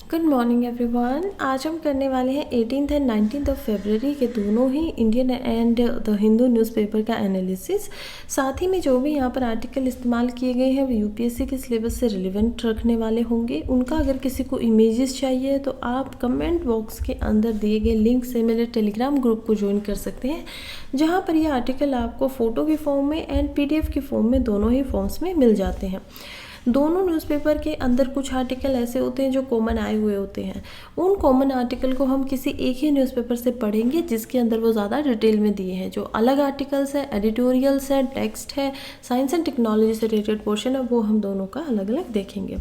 Good morning everyone. आज हम करने वाले हैं 18th एंड 19th ऑफ फरवरी के दोनों ही Indian and the Hindu newspaper का एनालिसिस। साथ ही में जो भी यहाँ पर आर्टिकल इस्तेमाल किए गए हैं वो यूपीएससी के सिलेबस से रिलेवेंट रखने वाले होंगे। उनका अगर किसी को इमेजेस चाहिए तो आप कमेंट बॉक्स के अंदर दिए गए लिंक से मेरे टेलीग्राम ग्रुप को ज्वाइन कर सकते हैं, जहाँ पर ये आर्टिकल आपको फ़ोटो की फॉर्म में एंड पीडीएफ की फॉर्म में दोनों ही फॉर्म्स में मिल जाते हैं। दोनों न्यूज़पेपर के अंदर कुछ आर्टिकल ऐसे होते हैं जो कॉमन आए हुए होते हैं। उन कॉमन आर्टिकल को हम किसी एक ही न्यूज़पेपर से पढ़ेंगे जिसके अंदर वो ज़्यादा डिटेल में दिए हैं। जो अलग आर्टिकल्स है, एडिटोरियल्स है, टेक्स्ट है, साइंस एंड टेक्नोलॉजी से रिलेटेड पोर्शन है, वो हम दोनों का अलग अलग देखेंगे।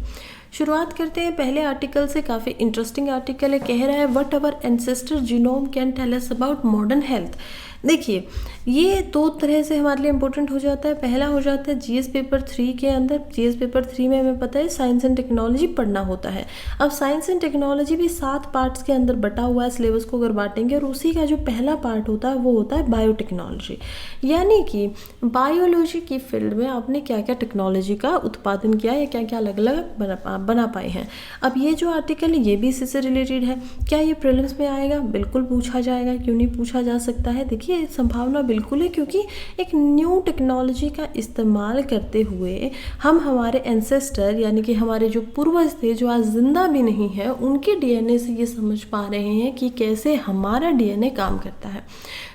शुरुआत करते हैं पहले आर्टिकल से। काफ़ी इंटरेस्टिंग आर्टिकल है। कह रहा है what our ancestor genome can tell us about modern health. देखिए, ये दो तरह से हमारे लिए इंपॉर्टेंट हो जाता है। पहला हो जाता है जीएस पेपर 3 के अंदर। जीएस पेपर 3 में हमें पता है साइंस एंड टेक्नोलॉजी पढ़ना होता है। अब साइंस एंड टेक्नोलॉजी भी 7 पार्ट्स के अंदर बटा हुआ है सिलेबस को अगर बांटेंगे, और उसी का जो पहला पार्ट होता है वो होता है बायोटेक्नोलॉजी। यानी कि बायोलॉजी की फील्ड में आपने क्या क्या टेक्नोलॉजी का उत्पादन किया या क्या क्या अलग अलग बना पाए हैं। अब ये जो आर्टिकल है ये भी इसी से रिलेटेड है। क्या ये प्रीलिम्स में आएगा? बिल्कुल पूछा जाएगा, क्यों नहीं पूछा जा सकता है। देखिए, संभावना बिल्कुल है, क्योंकि एक न्यू टेक्नोलॉजी का इस्तेमाल करते हुए हम हमारे एंसेस्टर यानी कि हमारे जो पूर्वज थे जो आज जिंदा भी नहीं है, उनके डीएनए से ये समझ पा रहे हैं कि कैसे हमारा डीएनए काम करता है।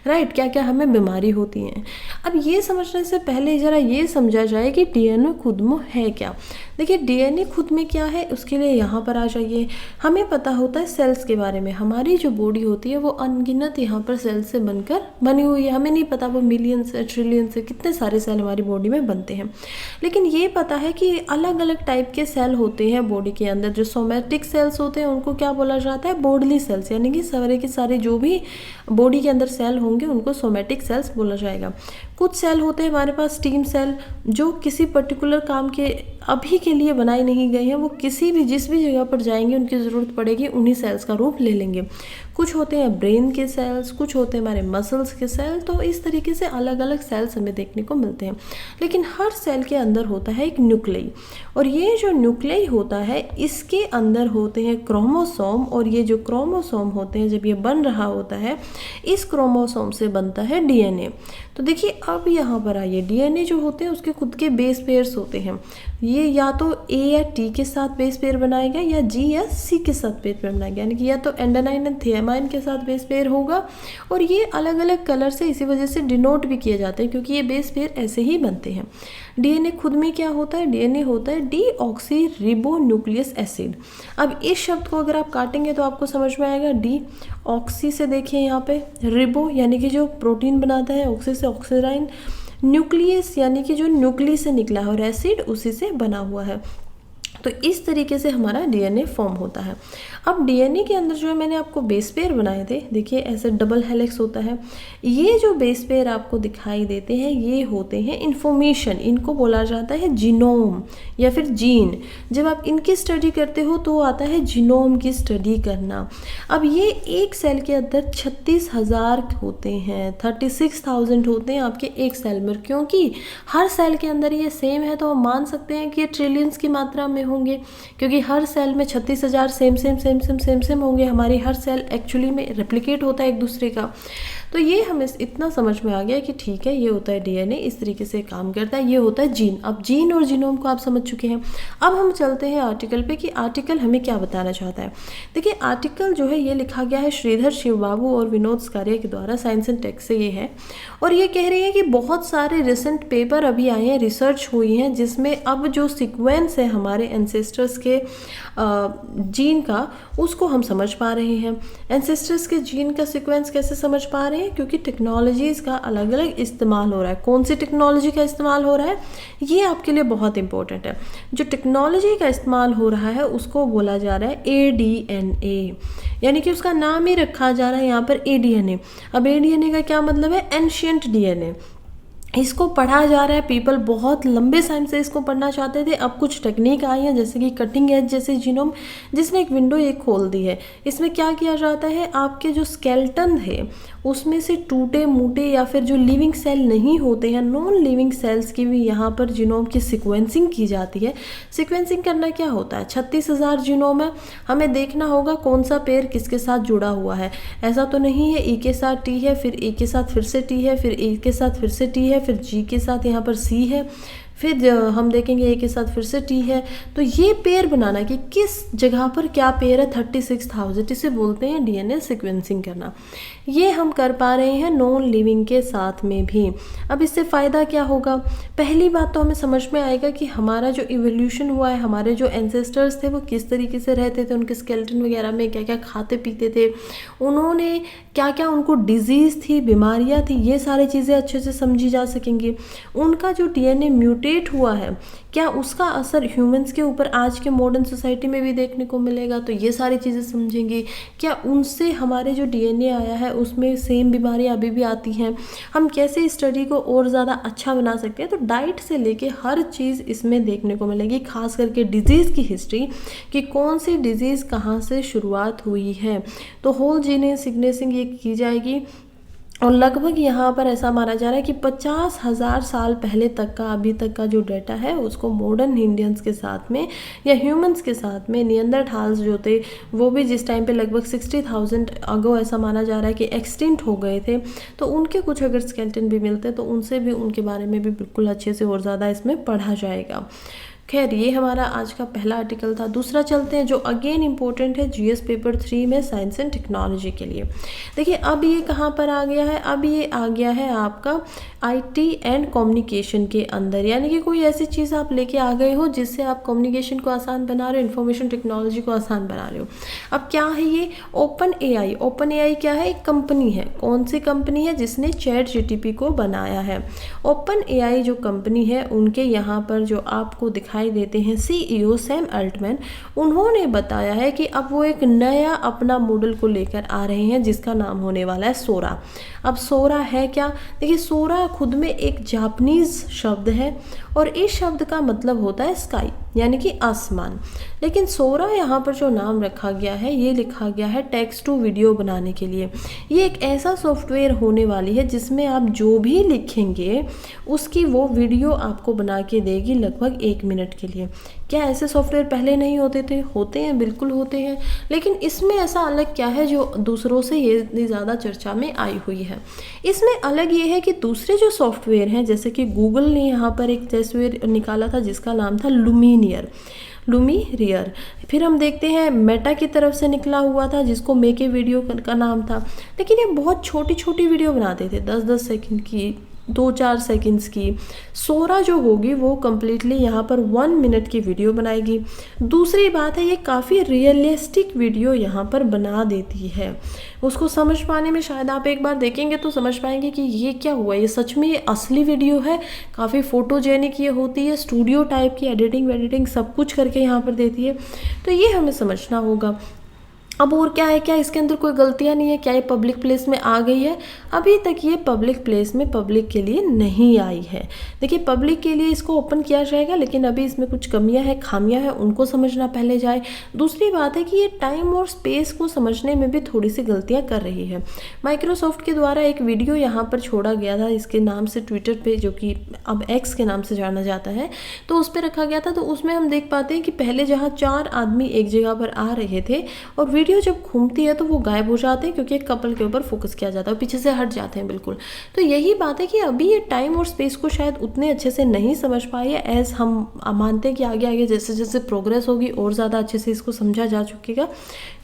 राइट, क्या क्या हमें बीमारी होती हैं। अब ये समझने से पहले ज़रा ये समझा जाए कि डीएनए खुद में है क्या। देखिए, डीएनए खुद में क्या है उसके लिए यहाँ पर आ जाइए। हमें पता होता है सेल्स के बारे में। हमारी जो बॉडी होती है वो अनगिनत यहाँ पर सेल्स से बनकर बनी हुई है। हमें नहीं पता वो मिलियन से ट्रिलियन से कितने सारे सेल हमारी बॉडी में बनते हैं, लेकिन ये पता है कि अलग अलग टाइप के सेल होते हैं बॉडी के अंदर। जो सोमैटिक सेल्स होते हैं उनको क्या बोला जाता है? Bodily cells. यानी कि सारे के सारे जो भी बॉडी के अंदर सेल होंगे उनको सोमैटिक सेल्स बोला जाएगा। कुछ सेल होते हैं हमारे पास स्टीम सेल, जो किसी पर्टिकुलर काम के अभी के लिए बनाई नहीं गई हैं। वो किसी भी जिस भी जगह पर जाएंगे उनकी ज़रूरत पड़ेगी उन्हीं सेल्स का रूप ले लेंगे। कुछ होते हैं ब्रेन के सेल्स, कुछ होते हैं हमारे मसल्स के सेल। तो इस तरीके से अलग अलग सेल्स हमें देखने को मिलते हैं। लेकिन हर सेल के अंदर होता है एक न्यूक्लियस, और ये जो न्यूक्लियस होता है इसके अंदर होते हैं क्रोमोसोम। और ये जो क्रोमोसोम होते हैं जब ये बन रहा होता है, इस क्रोमोसोम से बनता है डीएनए। तो देखिए, अब यहाँ पर आइए, डीएनए जो होते हैं उसके खुद के बेस पेयर्स होते हैं। ये या तो ए या टी के साथ बेस पेयर बनाएगा या जी या सी के साथ बेस पेयर बनाएगा। यानी कि या तो एंडानाइन एंड थियामाइन के साथ बेस पेयर होगा, और ये अलग अलग कलर से इसी वजह से डिनोट भी किए जाते हैं, क्योंकि ये बेस पेयर ऐसे ही बनते हैं। डीएनए खुद में क्या होता है? डीएनए होता है डीऑक्सी रिबो न्यूक्लियस एसिड। अब इस शब्द को अगर आप काटेंगे तो आपको समझ में आएगा। डी ऑक्सी से देखिए यहाँ पे, रिबो यानी कि जो प्रोटीन बनाता है, ऑक्सी से ऑक्सीडाइन, न्यूक्लियस यानी कि जो न्यूक्लियस से निकला है, और एसिड उसी से बना हुआ है। तो इस तरीके से हमारा डीएनए फॉर्म होता है। अब डीएनए के अंदर जो है मैंने आपको बेस पेयर बनाए थे, देखिए ऐसे डबल हेलिक्स होता है। ये जो बेस पेयर आपको दिखाई देते हैं ये होते हैं इंफॉर्मेशन। इनको बोला जाता है जीनोम या फिर जीन। जब आप इनकी स्टडी करते हो तो आता है जीनोम की स्टडी करना। अब ये एक सेल के अंदर 36,000 होते हैं, 36,000 होते हैं आपके एक सेल में। क्योंकि हर सेल के अंदर ये सेम है तो हम मान सकते हैं कि ये ट्रिलियंस की मात्रा में होंगे, क्योंकि हर सेल में 36,000 सेम होंगे। हमारी हर सेल एक्चुअली में रेप्लिकेट होता है एक दूसरे का। तो ये हमें इतना समझ में आ गया कि ठीक है, ये होता है डीएनए, इस तरीके से काम करता है। ये होता है जीन। अब जीन और जीनोम को आप समझ चुके हैं। अब हम चलते हैं आर्टिकल पे कि आर्टिकल हमें क्या बताना चाहता है। देखिए, आर्टिकल जो है ये लिखा गया है श्रीधर शिवबाबू और विनोद स्कारिया के द्वारा, साइंस एंड टेक से ये है। और ये कह रही है कि बहुत सारे रिसेंट पेपर अभी आए हैं, रिसर्च हुई हैं, जिसमें अब जो सिक्वेंस है हमारे एंसेस्टर्स के जीन का, उसको हम समझ पा रहे हैं। एंसेस्टर्स के जीन का सिक्वेंस कैसे समझ पा रहे हैं? क्योंकि टेक्नोलॉजीज़ का अलग अलग इस्तेमाल हो रहा है। कौन सी टेक्नोलॉजी का इस्तेमाल हो रहा है ये आपके लिए बहुत इंपॉर्टेंट है। जो टेक्नोलॉजी का इस्तेमाल हो रहा है उसको बोला जा रहा है एडीएनए, यानी कि उसका नाम ही रखा जा रहा है यहाँ पर एडीएनए। अब एडीएनए का क्या मतलब है? Ancient DNA. इसको पढ़ा जा रहा है। पीपल बहुत लंबे टाइम से इसको पढ़ना चाहते थे। अब कुछ टेक्निक आई है जैसे कि कटिंग एज जैसे जीनोम, जिसने एक विंडो ये खोल दी है। इसमें क्या किया जाता है, आपके जो स्केलेटन है उसमें से टूटे मूटे या फिर जो लिविंग सेल नहीं होते हैं, नॉन लिविंग सेल्स की भी यहाँ पर जीनोम की सिक्वेंसिंग की जाती है। सिक्वेंसिंग करना क्या होता है, 36,000 जीनोम है, हमें देखना होगा कौन सा पेयर किसके साथ जुड़ा हुआ है। ऐसा तो नहीं है ई के साथ टी है, फिर ई के साथ फिर से टी है, फिर ई के साथ फिर से टी है, फिर जी के साथ यहाँ पर सी है, फिर हम देखेंगे ए के साथ फिर से टी है। तो ये पेयर बनाना कि किस जगह पर क्या पेयर है 36,000, इसे बोलते हैं डीएनए सीक्वेंसिंग करना। ये हम कर पा रहे हैं नॉन लिविंग के साथ में भी। अब इससे फ़ायदा क्या होगा, पहली बात तो हमें समझ में आएगा कि हमारा जो इवोल्यूशन हुआ है, हमारे जो एंसेस्टर्स थे वो किस तरीके से रहते थे, उनके स्केलेटन वगैरह में क्या क्या खाते पीते थे, उन्होंने क्या क्या, उनको डिजीज़ थी, बीमारियां थी, ये सारी चीज़ें अच्छे से समझी जा सकेंगी। उनका जो डीएनए म्यूटेट हुआ है, क्या उसका असर ह्यूमंस के ऊपर आज के मॉडर्न सोसाइटी में भी देखने को मिलेगा, तो ये सारी चीज़ें समझेंगे। क्या उनसे हमारे जो डीएनए आया है उसमें सेम बीमारियां अभी भी आती हैं, हम कैसे स्टडी को और ज़्यादा अच्छा बना सकते हैं। तो डाइट से लेके हर चीज़ इसमें देखने को मिलेगी, खास करके डिजीज़ की हिस्ट्री कि कौन सी डिजीज़ कहाँ से शुरुआत हुई है। तो होल जीन सीक्वेंसिंग ये की जाएगी और लगभग यहाँ पर ऐसा माना जा रहा है कि 50,000 साल पहले तक का, अभी तक का जो डेटा है उसको मॉडर्न इंडियंस के साथ में या ह्यूमंस के साथ में, नियंदरथाल्स जो थे वो भी जिस टाइम पे लगभग 60,000 अगो ऐसा माना जा रहा है कि एक्सटिंक्ट हो गए थे, तो उनके कुछ अगर स्केलेटन भी मिलते तो उनसे भी, उनके बारे में भी बिल्कुल अच्छे से और ज़्यादा इसमें पढ़ा जाएगा। खैर, ये हमारा आज का पहला आर्टिकल था। दूसरा चलते हैं जो अगेन इम्पोर्टेंट है जीएस पेपर 3 में साइंस एंड टेक्नोलॉजी के लिए। देखिए अब ये कहाँ पर आ गया है, अब ये आ गया है आपका आईटी एंड कम्युनिकेशन के अंदर, यानी कि कोई ऐसी चीज़ आप लेके आ गए हो जिससे आप कम्युनिकेशन को आसान बना रहे हो, इन्फॉर्मेशन टेक्नोलॉजी को आसान बना रहे हो। अब क्या है ये ओपन एआई, ओपन एआई क्या है, एक कंपनी है। कौन सी कंपनी है, जिसने चैट जीटीपी को बनाया है। ओपन एआई जो कंपनी है उनके यहाँ पर जो आपको दिखाई देते हैं सीईओ सैम अल्टमैन, उन्होंने बताया है कि अब वो एक नया अपना मॉडल को लेकर आ रहे हैं जिसका नाम होने वाला है सोरा। अब सोरा है क्या, देखिए सोरा खुद में एक जापानीज शब्द है और इस शब्द का मतलब होता है स्काई, यानी कि आसमान। लेकिन सोरा यहाँ पर जो नाम रखा गया है, ये लिखा गया है टेक्स्ट टू वीडियो बनाने के लिए। ये एक ऐसा सॉफ्टवेयर होने वाली है जिसमें आप जो भी लिखेंगे उसकी वो वीडियो आपको बना के देगी लगभग 1 मिनट के लिए। क्या ऐसे सॉफ्टवेयर पहले नहीं होते थे, होते हैं, बिल्कुल होते हैं, लेकिन इसमें ऐसा अलग क्या है जो दूसरों से ये इतनी ज़्यादा चर्चा में आई हुई है। इसमें अलग ये है कि दूसरे जो सॉफ्टवेयर हैं, जैसे कि गूगल ने यहाँ पर एक सॉफ्टवेयर निकाला था जिसका नाम था लुमिनियर, फिर हम देखते हैं मेटा की तरफ से निकला हुआ था जिसको मेक ए वीडियो का नाम था। लेकिन ये बहुत छोटी छोटी वीडियो बनाते थे, 10-10 सेकंड की, 2-4 सेकंड्स की। सोरा जो होगी वो कम्प्लीटली यहाँ पर 1 मिनट की वीडियो बनाएगी। दूसरी बात है ये काफ़ी रियलिस्टिक वीडियो यहाँ पर बना देती है। उसको समझ पाने में शायद आप एक बार देखेंगे तो समझ पाएंगे कि ये क्या हुआ, ये सच में ये असली वीडियो है। काफ़ी फोटोजेनिक ये होती है, स्टूडियो टाइप की एडिटिंग सब कुछ करके यहाँ पर देती है। तो ये हमें समझना होगा। अब और क्या है, क्या इसके अंदर कोई गलतियां नहीं है, क्या ये पब्लिक प्लेस में आ गई है? अभी तक ये पब्लिक प्लेस में पब्लिक के लिए नहीं आई है। देखिए पब्लिक के लिए इसको ओपन किया जाएगा, लेकिन अभी इसमें कुछ कमियां हैं, खामियां हैं, उनको समझना पहले जाए। दूसरी बात है कि ये टाइम और स्पेस को समझने में भी थोड़ी सी गलतियाँ कर रही है। माइक्रोसॉफ्ट के द्वारा एक वीडियो यहाँ पर छोड़ा गया था इसके नाम से ट्विटर पर, जो कि अब एक्स के नाम से जाना जाता है, तो उस पर रखा गया था। तो उसमें हम देख पाते हैं कि पहले जहाँ 4 आदमी एक जगह पर आ रहे थे और वीडियो जब घूमती है तो वो गायब हो जाते हैं क्योंकि एक कपल के ऊपर फोकस किया जाता है, पीछे से हट जाते हैं बिल्कुल। तो यही बात है कि अभी ये टाइम और स्पेस को शायद उतने अच्छे से नहीं समझ पाई है। एज हम मानते हैं कि आगे आगे जैसे जैसे प्रोग्रेस होगी और ज़्यादा अच्छे से इसको समझा जा चुकेगा,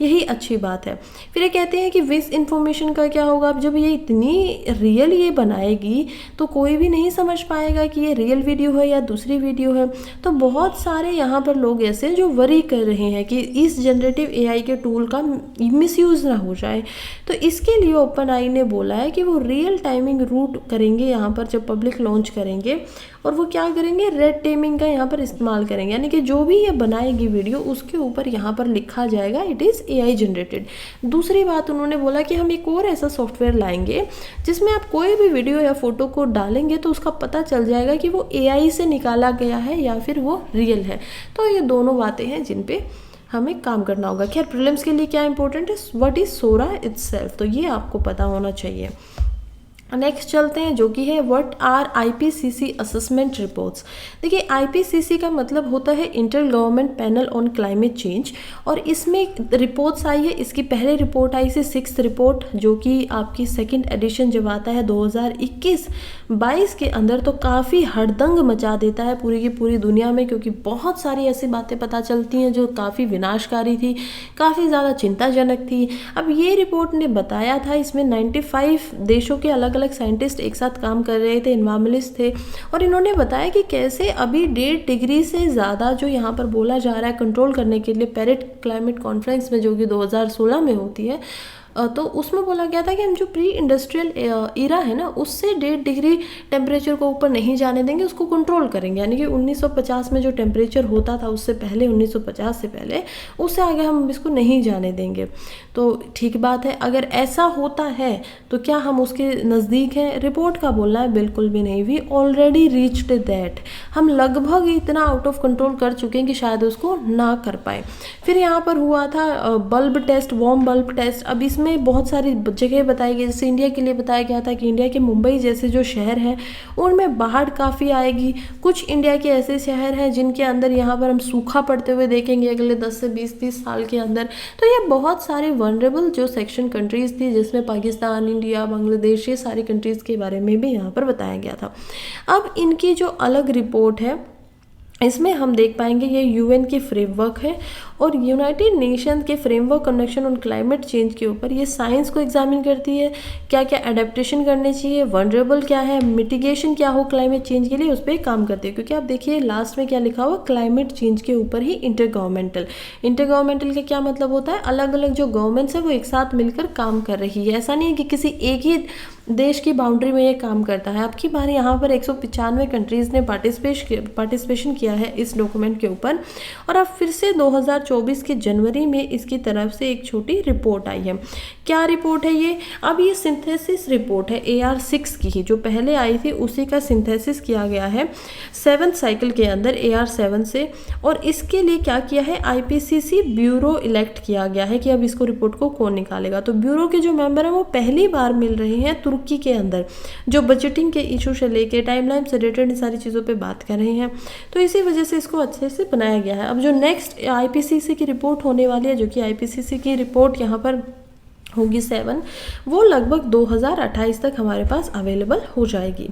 यही अच्छी बात है। फिर ये कहते हैं कि विस इन्फॉर्मेशन का क्या होगा, अब जब ये इतनी रियल ये बनाएगी तो कोई भी नहीं समझ पाएगा कि ये रियल वीडियो है या दूसरी वीडियो है। तो बहुत सारे यहाँ पर लोग ऐसे जो वरी कर रहे हैं कि इस जनरेटिव एआई के टूल का मिसयूज़ ना हो जाए। तो इसके लिए ओपन आई ने बोला है कि वो रियल टाइमिंग रूट करेंगे यहाँ पर जब पब्लिक लॉन्च करेंगे, और वो क्या करेंगे, रेड टेमिंग का यहाँ पर इस्तेमाल करेंगे, यानी कि जो भी ये बनाएगी वीडियो उसके ऊपर यहाँ पर लिखा जाएगा इट इज़ AI जनरेटेड। दूसरी बात उन्होंने बोला कि हम एक और ऐसा सॉफ्टवेयर लाएंगे जिसमें आप कोई भी वीडियो या फोटो को डालेंगे तो उसका पता चल जाएगा कि वो AI से निकाला गया है या फिर वो रियल है। तो ये दोनों बातें हैं जिन पे हमें काम करना होगा। खैर प्रीलिम्स के लिए क्या इंपॉर्टेंट है, व्हाट इज सोरा इटसेल्फ, तो ये आपको पता होना चाहिए। नेक्स्ट चलते हैं जो कि है what are IPCC assessment reports. देखिए IPCC का मतलब होता है inter government panel on climate change, और इसमें रिपोर्ट्स आई है। इसकी पहले रिपोर्ट आई थी 6th रिपोर्ट, जो कि आपकी सेकंड एडिशन जब आता है 2021-22 के अंदर, तो काफ़ी हड़दंग मचा देता है पूरी की पूरी दुनिया में, क्योंकि बहुत सारी ऐसी बातें पता चलती हैं जो काफ़ी विनाशकारी थी, काफ़ी ज़्यादा चिंताजनक थी। अब ये रिपोर्ट ने बताया था, इसमें 95 देशों के अलग अलग साइंटिस्ट एक साथ काम कर रहे थे, इन्वायरमेंटलिस्ट थे, और इन्होंने बताया कि कैसे अभी 1.5 डिग्री से ज़्यादा जो यहाँ पर बोला जा रहा है कंट्रोल करने के लिए पेरिस क्लाइमेट कॉन्फ्रेंस में, जो कि 2016 में होती है, तो उसमें बोला गया था कि हम जो प्री इंडस्ट्रियल इरा है ना, उससे 1.5 डिग्री टेम्परेचर को ऊपर नहीं जाने देंगे, उसको कंट्रोल करेंगे। यानी कि 1950 में जो टेम्परेचर होता था उससे पहले, 1950 से पहले, उससे आगे हम इसको नहीं जाने देंगे। तो ठीक बात है, अगर ऐसा होता है तो क्या हम उसके नज़दीक हैं? रिपोर्ट का बोलना है बिल्कुल भी नहीं, वी ऑलरेडी रीच्ड दैट, हम लगभग इतना आउट ऑफ कंट्रोल कर चुके हैं कि शायद उसको ना कर पाए। फिर यहाँ पर हुआ था bulb test, warm bulb test. अब इसमें बहुत सारी जगह बताई गई, जैसे इंडिया के लिए बताया गया था कि इंडिया के मुंबई जैसे जो शहर हैं उनमें बाढ़ काफ़ी आएगी। कुछ इंडिया के ऐसे शहर हैं जिनके अंदर यहाँ पर हम सूखा पड़ते हुए देखेंगे अगले 10 से 20-30 साल के अंदर। तो ये बहुत सारे वनरेबल जो सेक्शन कंट्रीज़ थी, जिसमें पाकिस्तान, इंडिया, बांग्लादेश, ये सारी कंट्रीज़ के बारे में भी यहाँ पर बताया गया था। अब इनकी जो अलग रिपोर्ट है इसमें हम देख पाएंगे ये UN की फ्रेमवर्क है, और यूनाइटेड नेशन के framework convention on climate change के ऊपर ये साइंस को एग्जामिन करती है, क्या क्या एडेप्टेशन करने चाहिए, वनरेबल क्या है, मिटिगेशन क्या हो क्लाइमेट चेंज के लिए, उस पर काम करती है। क्योंकि आप देखिए लास्ट में क्या लिखा हुआ, क्लाइमेट चेंज के ऊपर ही इंटर गवर्नमेंटल का क्या मतलब होता है, अलग अलग जो गवर्नमेंट्स है वो एक साथ मिलकर काम कर रही है। ऐसा नहीं है कि किसी एक ही देश की बाउंड्री में ये काम करता है। अब की बार यहाँ पर 195 कंट्रीज़ ने पार्टिसिपेशन किया है इस डॉक्यूमेंट के ऊपर, और अब फिर से 2024 के जनवरी में इसकी तरफ से एक छोटी रिपोर्ट आई है। क्या रिपोर्ट है ये? अब ये सिंथेसिस रिपोर्ट है AR6 की ही, जो पहले आई थी उसी का सिंथेसिस किया गया है 7th साइकिल के अंदर AR7 से, और इसके लिए क्या किया है, IPCC ब्यूरो इलेक्ट किया गया है कि अब इसको रिपोर्ट को कौन निकालेगा। तो ब्यूरो के जो मेंबर हैं वो पहली बार मिल रहे हैं तुर्की के अंदर, जो बजटिंग के इशू से लेके टाइमलाइन से रिलेटेड सारी चीज़ों पे बात कर रहे हैं। तो इसी वजह से इसको अच्छे से बनाया गया है। अब जो नेक्स्ट IPCC की रिपोर्ट होने वाली है, जो कि IPCC की रिपोर्ट यहाँ पर होगी 7, वो लगभग 2028 तक हमारे पास अवेलेबल हो जाएगी।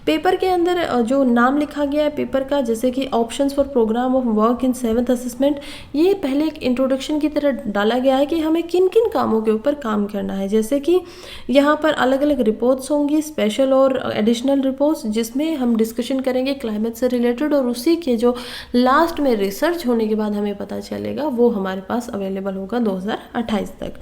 पेपर के अंदर जो नाम लिखा गया है पेपर का, जैसे कि options for programme of work in 7th assessment, ये पहले एक इंट्रोडक्शन की तरह डाला गया है कि हमें किन किन कामों के ऊपर काम करना है। जैसे कि यहाँ पर अलग अलग रिपोर्ट्स होंगी, स्पेशल और एडिशनल रिपोर्ट्स, जिसमें हम डिस्कशन करेंगे क्लाइमेट से रिलेटेड, और उसी के जो लास्ट में रिसर्च होने के बाद हमें पता चलेगा वो हमारे पास अवेलेबल होगा 2028 तक।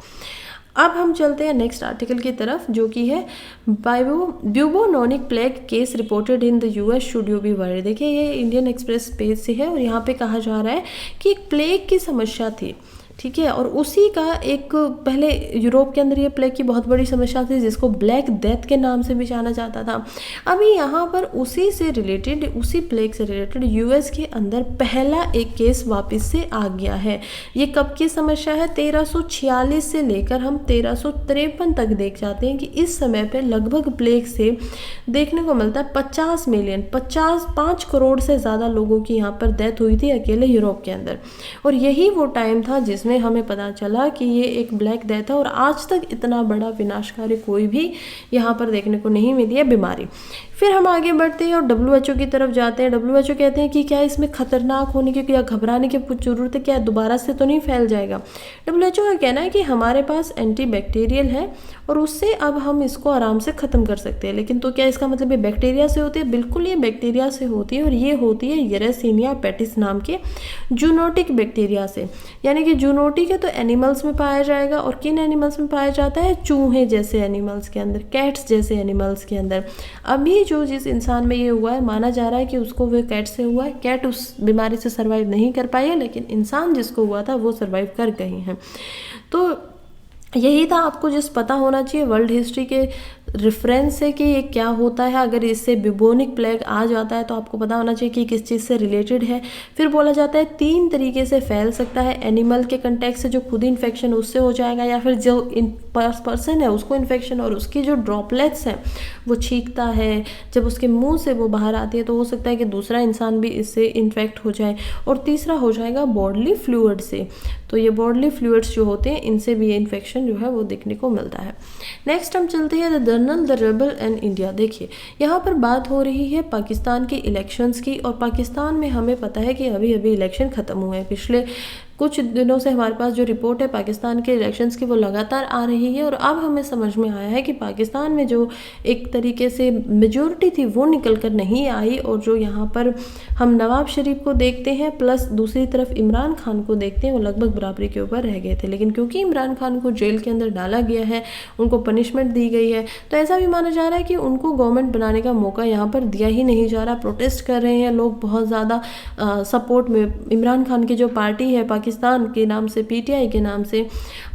अब हम चलते हैं नेक्स्ट आर्टिकल की तरफ, जो कि है bubonic plague case reported in the US should you be worried. देखिए ये इंडियन एक्सप्रेस पेज से है, और यहाँ पे कहा जा रहा है कि एक प्लेग की समस्या थी, ठीक है, और उसी का एक पहले यूरोप के अंदर ये प्लेग की बहुत बड़ी समस्या थी, जिसको ब्लैक डेथ के नाम से भी जाना जाता था। अभी यहाँ पर उसी से रिलेटेड, उसी प्लेग से रिलेटेड US के अंदर पहला एक केस वापस से आ गया है। ये कब की समस्या है? 1346 से लेकर हम 1353 तक देख जाते हैं कि इस समय पे लगभग प्लेग से देखने को मिलता है 50 मिलियन, 5 करोड़ से ज़्यादा लोगों की यहाँ पर डेथ हुई थी अकेले यूरोप के अंदर। और यही वो टाइम था जिसमें हमें पता चला कि ये एक ब्लैक डेथ है, और आज तक इतना बड़ा विनाशकारी कोई भी यहाँ पर देखने को नहीं मिली है बीमारी। फिर हम आगे बढ़ते हैं और WHO की तरफ जाते हैं। WHO कहते हैं कि क्या इसमें खतरनाक होने की या घबराने की कुछ ज़रूरत है, क्या दोबारा से तो नहीं फैल जाएगा। WHO का कहना है कि हमारे पास एंटीबैक्टीरियल है और उससे अब हम इसको आराम से ख़त्म कर सकते हैं। लेकिन तो क्या इसका मतलब ये बैक्टीरिया से होती है? बिल्कुल ये बैक्टीरिया से होती है, और ये होती है येरेसिनिया पेटिस नाम के जूनोटिक बैक्टीरिया से। यानी कि जूनोटिक है तो एनिमल्स में पाया जाएगा, और किन एनिमल्स में पाया जाता है? चूहे जैसे एनिमल्स के अंदर, कैट्स जैसे एनिमल्स के अंदर। अभी जो जिस इंसान में ये हुआ है, माना जा रहा है कि उसको वो कैट से हुआ है, कैट उस बीमारी से सर्वाइव नहीं कर पाई है, लेकिन इंसान जिसको हुआ था वो सर्वाइव कर गए हैं। तो यही था आपको जिस पता होना चाहिए वर्ल्ड हिस्ट्री के रेफरेंस से कि ये क्या होता है। अगर इससे बिबोनिक प्लेग आ जाता है तो आपको पता होना चाहिए कि किस चीज़ से रिलेटेड है। फिर बोला जाता है 3 तरीके से फैल सकता है, एनिमल के कंटेक्ट से जो खुद इन्फेक्शन उससे हो जाएगा, या फिर जो पर्सन है उसको इन्फेक्शन और उसकी जो ड्रॉपलेट्स हैं वो छींकता है, जब उसके मुंह से वो बाहर आती है तो हो सकता है कि दूसरा इंसान भी इससे इन्फेक्ट हो जाए। और तीसरा हो जाएगा बॉडली फ्लूइड से। तो ये बॉडली फ्लूइड्स जो होते हैं इनसे भी ये इन्फेक्शन जो है वो देखने को मिलता है। नेक्स्ट हम चलते हैं the general the rebel and India. देखिए यहाँ पर बात हो रही है पाकिस्तान के इलेक्शंस की, और पाकिस्तान में हमें पता है कि अभी अभी इलेक्शन ख़त्म हुए हैं। पिछले कुछ दिनों से हमारे पास जो रिपोर्ट है पाकिस्तान के इलेक्शंस की वो लगातार आ रही है, और अब हमें समझ में आया है कि पाकिस्तान में जो एक तरीके से मेजॉरिटी थी वो निकल कर नहीं आई, और जो यहाँ पर हम नवाज शरीफ को देखते हैं प्लस दूसरी तरफ इमरान खान को देखते हैं वो लगभग बराबरी के ऊपर रह गए थे। लेकिन क्योंकि इमरान खान को जेल के अंदर डाला गया है, उनको पनिशमेंट दी गई है, तो ऐसा भी माना जा रहा है कि उनको गवर्नमेंट बनाने का मौका यहाँ पर दिया ही नहीं जा रहा। प्रोटेस्ट कर रहे हैं लोग बहुत ज़्यादा सपोर्ट में। इमरान खान की जो पार्टी है पाकिस्तान के नाम से, पीटीआई के नाम से,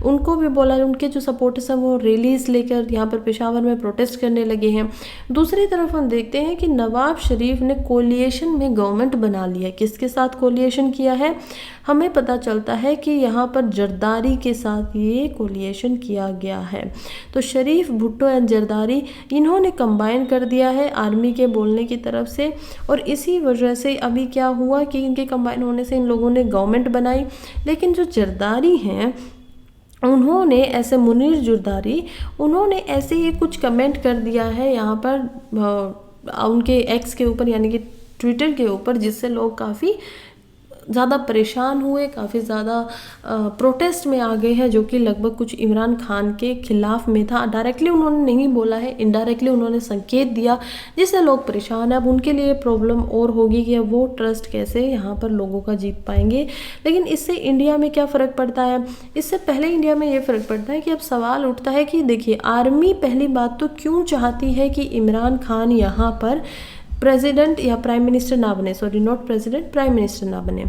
उनको भी बोला, उनके जो सपोर्टर्स हैं वो रैलीज लेकर यहाँ पर पेशावर में प्रोटेस्ट करने लगे हैं। दूसरी तरफ हम देखते हैं कि नवाज शरीफ ने कोलिएशन में गवर्नमेंट बना लिया। किसके साथ कोलिएशन किया है? हमें पता चलता है कि यहाँ पर जरदारी के साथ ये कोलिएशन किया गया है। तो शरीफ, भुट्टो एंड जरदारी इन्होंने कंबाइन कर दिया है आर्मी के बोलने की तरफ से, और इसी वजह से अभी क्या हुआ कि इनके कंबाइन होने से इन लोगों ने गवर्नमेंट बनाई। लेकिन जो जरदारी हैं उन्होंने ऐसे, मुनीर जरदारी, उन्होंने ऐसे ही कुछ कमेंट कर दिया है यहाँ पर उनके एक्स के ऊपर यानी कि ट्विटर के ऊपर, जिससे लोग काफ़ी ज़्यादा परेशान हुए, काफ़ी ज़्यादा प्रोटेस्ट में आ गए हैं, जो कि लगभग कुछ इमरान खान के खिलाफ में था। डायरेक्टली उन्होंने नहीं बोला है, इनडायरेक्टली उन्होंने संकेत दिया, जिससे लोग परेशान हैं। अब उनके लिए प्रॉब्लम और होगी कि अब वो ट्रस्ट कैसे यहाँ पर लोगों का जीत पाएंगे। लेकिन इससे इंडिया में क्या फ़र्क पड़ता है? इससे पहले इंडिया में ये फ़र्क पड़ता है कि अब सवाल उठता है कि देखिए, आर्मी पहली बात तो क्यों चाहती है कि इमरान खान यहाँ पर प्रेसिडेंट या प्राइम मिनिस्टर ना बने, sorry not president, prime minister ना बने।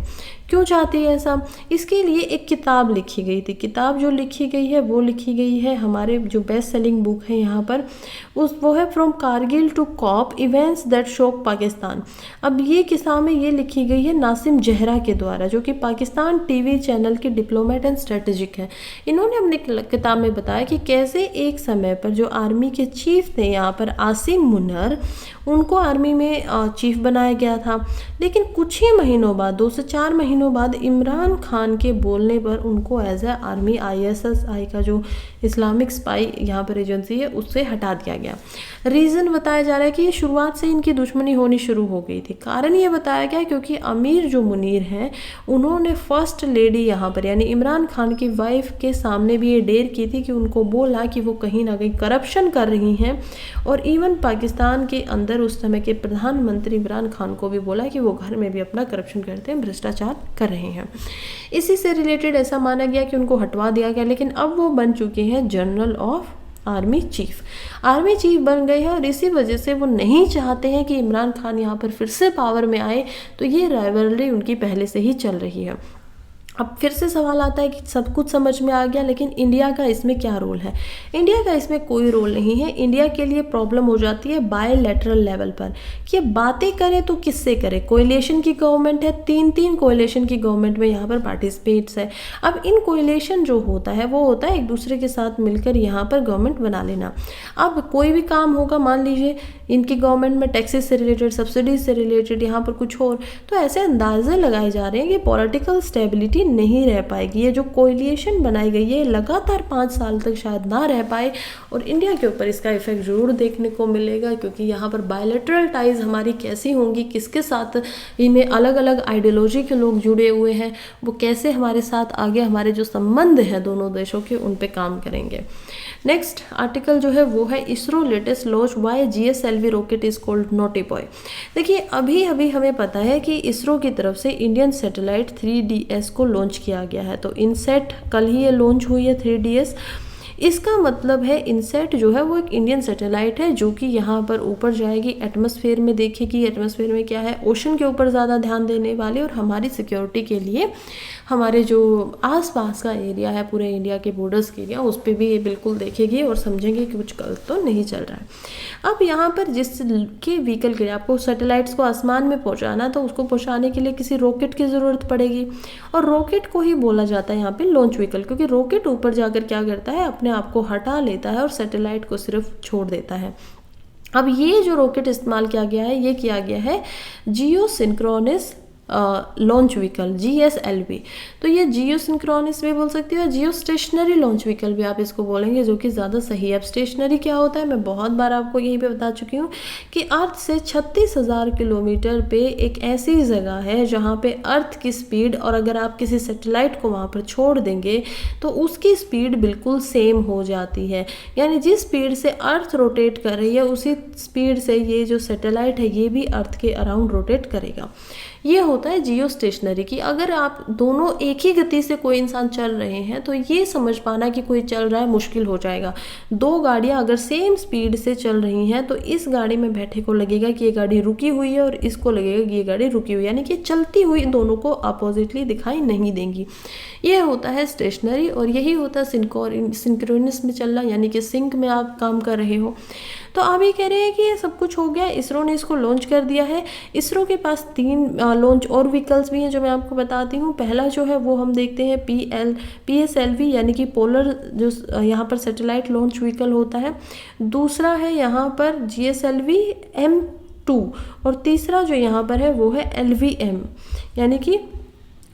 क्यों चाहती है ऐसा? इसके लिए एक किताब लिखी गई थी। किताब जो लिखी गई है वो लिखी गई है, हमारे जो बेस्ट सेलिंग बुक है यहाँ पर वो है from Kargil to COP events that shook Pakistan. अब ये किताब में ये लिखी गई है नासिम जहरा के द्वारा, जो कि पाकिस्तान टीवी चैनल के डिप्लोमेट एंड स्ट्रेटेजिक है। इन्होंने अपनी किताब में बताया कि कैसे एक समय पर जो आर्मी के चीफ थे यहाँ पर आसिम मुनर, उनको आर्मी में चीफ बनाया गया था। लेकिन कुछ ही महीनों बाद, 2 से 4 महीनों बाद, इमरान खान के बोलने पर उनको एज ए आर्मी ISI का जो इस्लामिक स्पाई यहाँ पर एजेंसी है उससे हटा दिया गया। रीज़न बताया जा रहा है कि ये शुरुआत से इनकी दुश्मनी होनी शुरू हो गई थी। कारण ये बताया गया क्योंकि अमीर जो मुनीर हैं उन्होंने फर्स्ट लेडी यहाँ पर यानी इमरान खान की वाइफ के सामने भी ये डेयर की थी कि उनको बोला कि वो कहीं ना कहीं करप्शन कर रही हैं, और इवन पाकिस्तान के अंदर उस समय के प्रधानमंत्री इमरान खान को भी बोला कि वो घर में भी अपना करप्शन करते हैं, भ्रष्टाचार कर रहे हैं। इसी से रिलेटेड ऐसा माना गया कि उनको हटवा दिया गया। लेकिन अब वो बन चुके हैं जनरल ऑफ आर्मी चीफ बन गए हैं, और इसी वजह से वो नहीं चाहते हैं कि इमरान खान यहाँ पर फिर से पावर में आए। तो ये राइवलरी उनकी पहले से ही चल रही है। अब फिर से सवाल आता है कि सब कुछ समझ में आ गया, लेकिन इंडिया का इसमें क्या रोल है? इंडिया का इसमें कोई रोल नहीं है। इंडिया के लिए प्रॉब्लम हो जाती है बायलैटरल लेवल पर कि बातें करें तो किससे करें। कोएलिशन की गवर्नमेंट है, 3 कोएलिशन की गवर्नमेंट में यहाँ पर पार्टिसिपेट्स है। अब इन कोएलिशन जो होता है वो होता है एक दूसरे के साथ मिलकर यहाँ पर गवर्नमेंट बना लेना। अब कोई भी काम होगा, मान लीजिए इनकी गवर्नमेंट में टैक्सेस से रिलेटेड, सब्सिडीज से रिलेटेड, यहाँ पर कुछ और, तो ऐसे अंदाजे लगाए जा रहे हैं कि पॉलिटिकल स्टेबिलिटी नहीं रह पाएगी। ये जो कोएलिशन बनाई गई है लगातार 5 साल तक शायद ना रह पाए, और इंडिया के ऊपर इसका इफेक्ट जरूर देखने को मिलेगा, क्योंकि यहाँ पर बायलैटरल टाइज हमारी कैसी होंगी, किसके साथ इनमें अलग अलग आइडियोलॉजी के लोग जुड़े हुए हैं, वो कैसे हमारे साथ आगे हमारे जो संबंध है दोनों देशों के उन पे काम करेंगे। नेक्स्ट आर्टिकल जो है वो है ISRO latest launch why GSLV rocket is called naughty boy. देखिए अभी अभी हमें पता है कि इसरो की तरफ से इंडियन सैटेलाइट 3DS को लॉन्च किया गया है। तो इनसेट कल ही ये लॉन्च हुई है 3DS। इसका मतलब है इनसेट जो है वो एक इंडियन सैटेलाइट है जो कि यहाँ पर ऊपर जाएगी, एटमॉस्फेयर में देखेगी, एटमॉस्फेयर में क्या है, ओशन के ऊपर ज़्यादा ध्यान देने वाले, और हमारी सिक्योरिटी के लिए हमारे जो आसपास का एरिया है, पूरे इंडिया के बॉर्डर्स के एरिया, उस पर भी ये बिल्कुल देखेगी और समझेंगे कि कुछ गलत तो नहीं चल रहा है। अब यहाँ पर जिसके व्हीकल के लिए आपको सैटेलाइट्स को आसमान में पहुँचाना, तो उसको पहुँचाने के लिए किसी रॉकेट की ज़रूरत पड़ेगी, और रॉकेट को ही बोला जाता है यहाँ पे लॉन्च व्हीकल, क्योंकि रॉकेट ऊपर जाकर क्या करता है, अपने आप को हटा लेता है और सैटेलाइट को सिर्फ छोड़ देता है। अब ये जो रॉकेट इस्तेमाल किया गया है, ये किया गया है जियो सिंक्रोनस लॉन्च व्हीकल, GSLV। तो ये जियो सिंक्रोनस भी बोल सकती हो, जियो स्टेशनरी लॉन्च व्हीकल भी आप इसको बोलेंगे, जो कि ज़्यादा सही है। अब स्टेशनरी क्या होता है, मैं बहुत बार आपको यहीं पे बता चुकी हूँ कि अर्थ से 36,000 किलोमीटर पे एक ऐसी जगह है जहाँ पे अर्थ की स्पीड, और अगर आप किसी सैटेलाइट को वहाँ पर छोड़ देंगे तो उसकी स्पीड बिल्कुल सेम हो जाती है। यानी जिस स्पीड से अर्थ रोटेट कर रही है उसी स्पीड से ये जो सैटेलाइट है ये भी अर्थ के अराउंड रोटेट करेगा। ये होता है जियो स्टेशनरी की। अगर आप दोनों एक ही गति से कोई इंसान चल रहे हैं तो ये समझ पाना कि कोई चल रहा है मुश्किल हो जाएगा। दो गाड़ियां अगर सेम स्पीड से चल रही हैं तो इस गाड़ी में बैठे को लगेगा कि ये गाड़ी रुकी हुई है और इसको लगेगा कि ये गाड़ी रुकी हुई है, यानी कि चलती हुई दोनों को अपोजिटली दिखाई नहीं देंगी। ये होता है स्टेशनरी, और यही होता है सिंक्रोनस में चलना, यानी कि सिंक में आप काम कर रहे हो। तो आप ये कह रहे हैं कि ये सब कुछ हो गया, इसरो ने इसको लॉन्च कर दिया है। इसरो के पास 3 लॉन्च और व्हीकल्स भी हैं जो मैं आपको बताती हूँ। पहला जो है वो हम देखते हैं PSLV, यानी कि पोलर जो यहाँ पर सैटेलाइट लॉन्च व्हीकल होता है। दूसरा है यहाँ पर GSLV M2, और तीसरा जो यहाँ पर है वो है LVM, यानी कि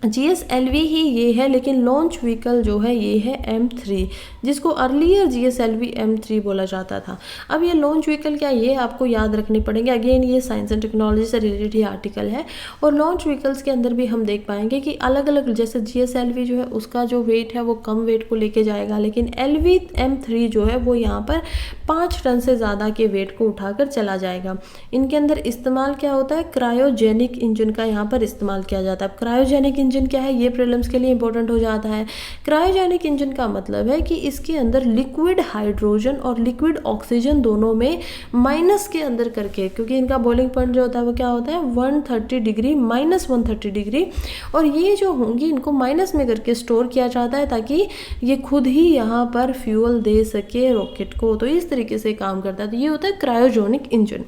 GSLV ही ये है, लेकिन लॉन्च व्हीकल जो है ये है M3, जिसको अर्लियर GSLV M3 बोला जाता था। अब ये लॉन्च व्हीकल क्या, ये आपको याद रखने पड़ेंगे। अगेन ये साइंस एंड टेक्नोलॉजी से रिलेटेड ही आर्टिकल है, और लॉन्च व्हीकल्स के अंदर भी हम देख पाएंगे कि अलग अलग, जैसे GSLV जो है उसका जो वेट है वो कम वेट को लेके जाएगा, लेकिन LVM3 जो है वो यहाँ पर 5 टन से ज़्यादा के वेट को उठाकर चला जाएगा। इनके अंदर इस्तेमाल क्या होता है, क्रायोजेनिक इंजन का यहाँ पर इस्तेमाल किया जाता है। अब क्रायोजेनिक इंजन क्या है, ये प्रीलिम्स के लिए इंपॉर्टेंट हो जाता है। क्रायोजेनिक इंजन का मतलब है कि इसके अंदर लिक्विड हाइड्रोजन और लिक्विड ऑक्सीजन दोनों में माइनस के अंदर करके, क्योंकि इनका बॉइलिंग पॉइंट जो होता है वो क्या होता है, 130 डिग्री, -130 डिग्री, और ये जो होंगी इनको माइनस में करके स्टोर किया जाता है ताकि ये खुद ही यहाँ पर फ्यूल दे सके रॉकेट को। तो इस तरीके से काम करता है। तो ये होता है क्रायोजेनिक इंजन।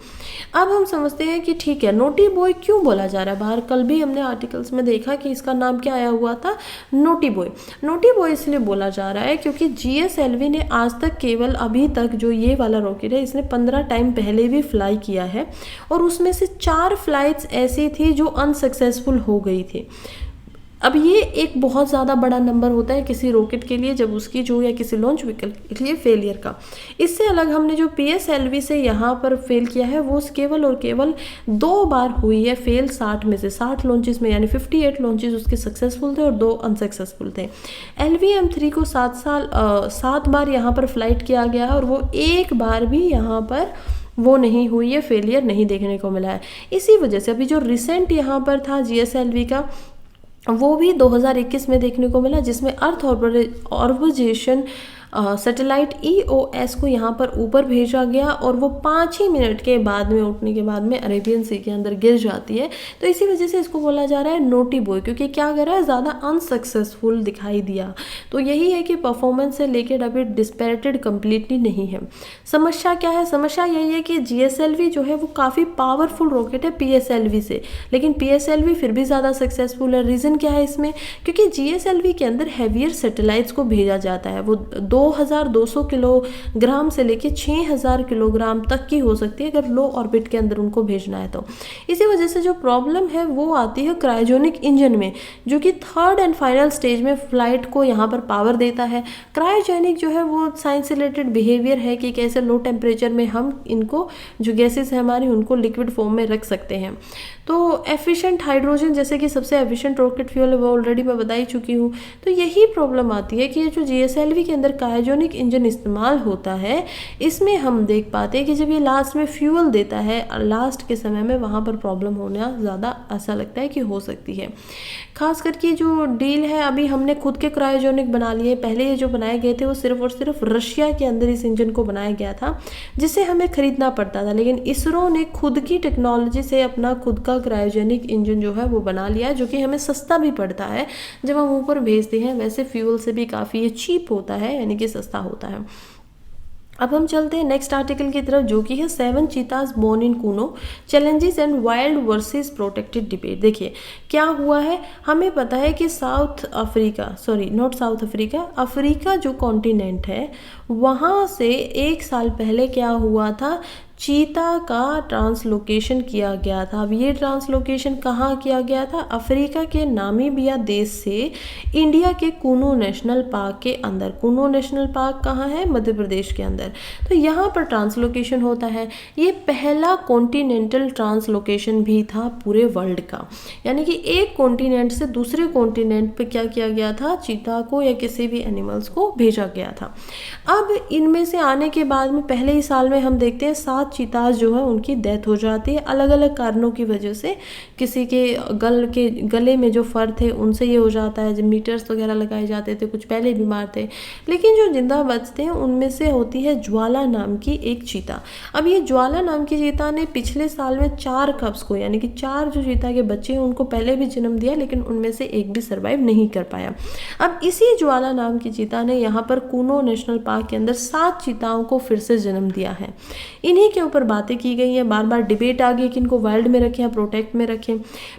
अब हम समझते हैं कि ठीक है, नोटी बॉय क्यों बोला जा रहा है बाहर। कल भी हमने आर्टिकल्स में देखा कि इसका नाम क्या आया हुआ था, नोटी बॉय। नोटी बॉय इसलिए बोला जा रहा है क्योंकि GSLV ने आज तक केवल अभी तक जो ये वाला रॉकेट है इसने 15 टाइम पहले भी फ्लाई किया है, और उसमें से 4 फ्लाइट्स ऐसी थी जो अनसक्सेसफुल हो गई थी। अब ये एक बहुत ज़्यादा बड़ा नंबर होता है किसी रॉकेट के लिए जब उसकी जो, या किसी लॉन्च व्हीकल के लिए फेलियर का। इससे अलग हमने जो PSLV से यहाँ पर फेल किया है वो केवल और केवल 2 बार हुई है फेल 60 में से। 60 लॉन्चेस में, यानी 58 लॉन्चेस उसके सक्सेसफुल थे और 2 अनसक्सेसफुल थे। LVM3 को 7 बार यहाँ पर फ्लाइट किया गया है, और वो एक बार भी यहाँ पर वो नहीं हुई है, फेलियर नहीं देखने को मिला है। इसी वजह से अभी जो रिसेंट यहाँ पर था GSLV का, वो भी 2021 में देखने को मिला, जिसमें अर्थ ऑर्बिटेशन सैटेलाइट EOS को यहाँ पर ऊपर भेजा गया, और वो 5 ही मिनट के बाद में उठने के बाद में अरेबियन सी के अंदर गिर जाती है। तो इसी वजह से इसको बोला जा रहा है नोटी बॉय, क्योंकि क्या कर रहा है, ज़्यादा अनसक्सेसफुल दिखाई दिया। तो यही है कि परफॉर्मेंस से लेकर अभी डिस्पैरेटेड कम्प्लीटली नहीं है। समस्या क्या है, समस्या यही है कि GSLV जो है वो काफ़ी पावरफुल रॉकेट है PSLV से, लेकिन PSLV फिर भी ज़्यादा सक्सेसफुल है। रीज़न क्या है इसमें, क्योंकि GSLV के अंदर हैवियर सैटेलाइट्स को भेजा जाता है। वो 2200 किलोग्राम से लेके 6000 किलोग्राम तक की हो सकती है अगर लो ऑर्बिट के अंदर उनको भेजना है तो। इसी वजह से जो प्रॉब्लम है वो आती है क्रायोजेनिक इंजन में, जो कि 3rd एंड फाइनल स्टेज में फ्लाइट को यहाँ पर पावर देता है। क्रायोजेनिक जो है वो साइंस रिलेटेड बिहेवियर है कि कैसे लो टेम्परेचर में हम इनको, जो गैसेस है हमारी, उनको लिक्विड फॉर्म में रख सकते हैं। तो एफिशिएंट हाइड्रोजन जैसे कि सबसे एफिशिएंट रॉकेट फ्यूल है वो ऑलरेडी मैं बता ही चुकी हूँ। तो यही प्रॉब्लम आती है कि ये जो GSLV के अंदर क्रायोजेनिक इंजन इस्तेमाल होता है, इसमें हम देख पाते हैं कि जब ये लास्ट में फ्यूल देता है, लास्ट के समय में वहाँ पर प्रॉब्लम होना ज़्यादा ऐसा लगता है कि हो सकती है। खास करके जो डील है, अभी हमने खुद के क्रायोजेनिक बना लिए। पहले ये जो बनाए गए थे वो सिर्फ और सिर्फ रशिया के अंदर इस इंजन को बनाया गया था, जिसे हमें खरीदना पड़ता था, लेकिन इसरो ने खुद की टेक्नोलॉजी से अपना खुद का क्रायोजेनिक इंजन जो है वो बना लिया, जो कि हमें सस्ता भी पड़ता है जब हम ऊपर भेजते हैं। वैसे फ्यूल से भी काफ़ी ये चीप होता है, यानी कि सस्ता होता है। अब हम चलते हैं नेक्स्ट आर्टिकल की तरफ, जो कि है 7 cheetahs born in Kuno, challenges and wild versus protected debate. देखिए क्या हुआ है, हमें पता है कि अफ्रीका जो कॉन्टिनेंट है, वहाँ से 1 साल पहले क्या हुआ था, चीता का ट्रांसलोकेशन किया गया था। अब ये ट्रांसलोकेशन कहाँ किया गया था, अफ्रीका के नामीबिया देश से इंडिया के कुनु नेशनल पार्क के अंदर। कुनु नेशनल पार्क कहाँ है, मध्य प्रदेश के अंदर। तो यहाँ पर ट्रांसलोकेशन होता है। ये पहला कॉन्टिनेंटल ट्रांसलोकेशन भी था पूरे वर्ल्ड का, यानी कि एक कॉन्टिनेंट से दूसरे कॉन्टिनेंट पे क्या किया गया था, चीता को या किसी भी एनिमल्स को भेजा गया था। अब इनमें से आने के बाद में पहले ही साल में हम देखते हैं 7 चीताज जो है उनकी डेथ हो जाती है, अलग अलग कारणों की वजह से। किसी के गले में जो फर थे उनसे ये हो जाता है, जब मीटर्स वगैरह लगाए जाते थे, कुछ पहले बीमार थे। लेकिन जो जिंदा बचते हैं उनमें से होती है ज्वाला नाम की एक चीता। अब ये ज्वाला नाम की चीता ने पिछले साल में 4 कब्स को, यानी कि 4 जो चीता के बच्चे हैं उनको पहले भी जन्म दिया, लेकिन उनमें से एक भी सर्वाइव नहीं कर पाया। अब इसी ज्वाला नाम की चीता ने यहाँ पर कुनो नेशनल पार्क के अंदर 7 चीताओं को फिर से जन्म दिया है। इन्हीं के ऊपर बातें की गई हैं, बार बार डिबेट आ गई कि इनको वाइल्ड में रखें या प्रोटेक्ट में रखें।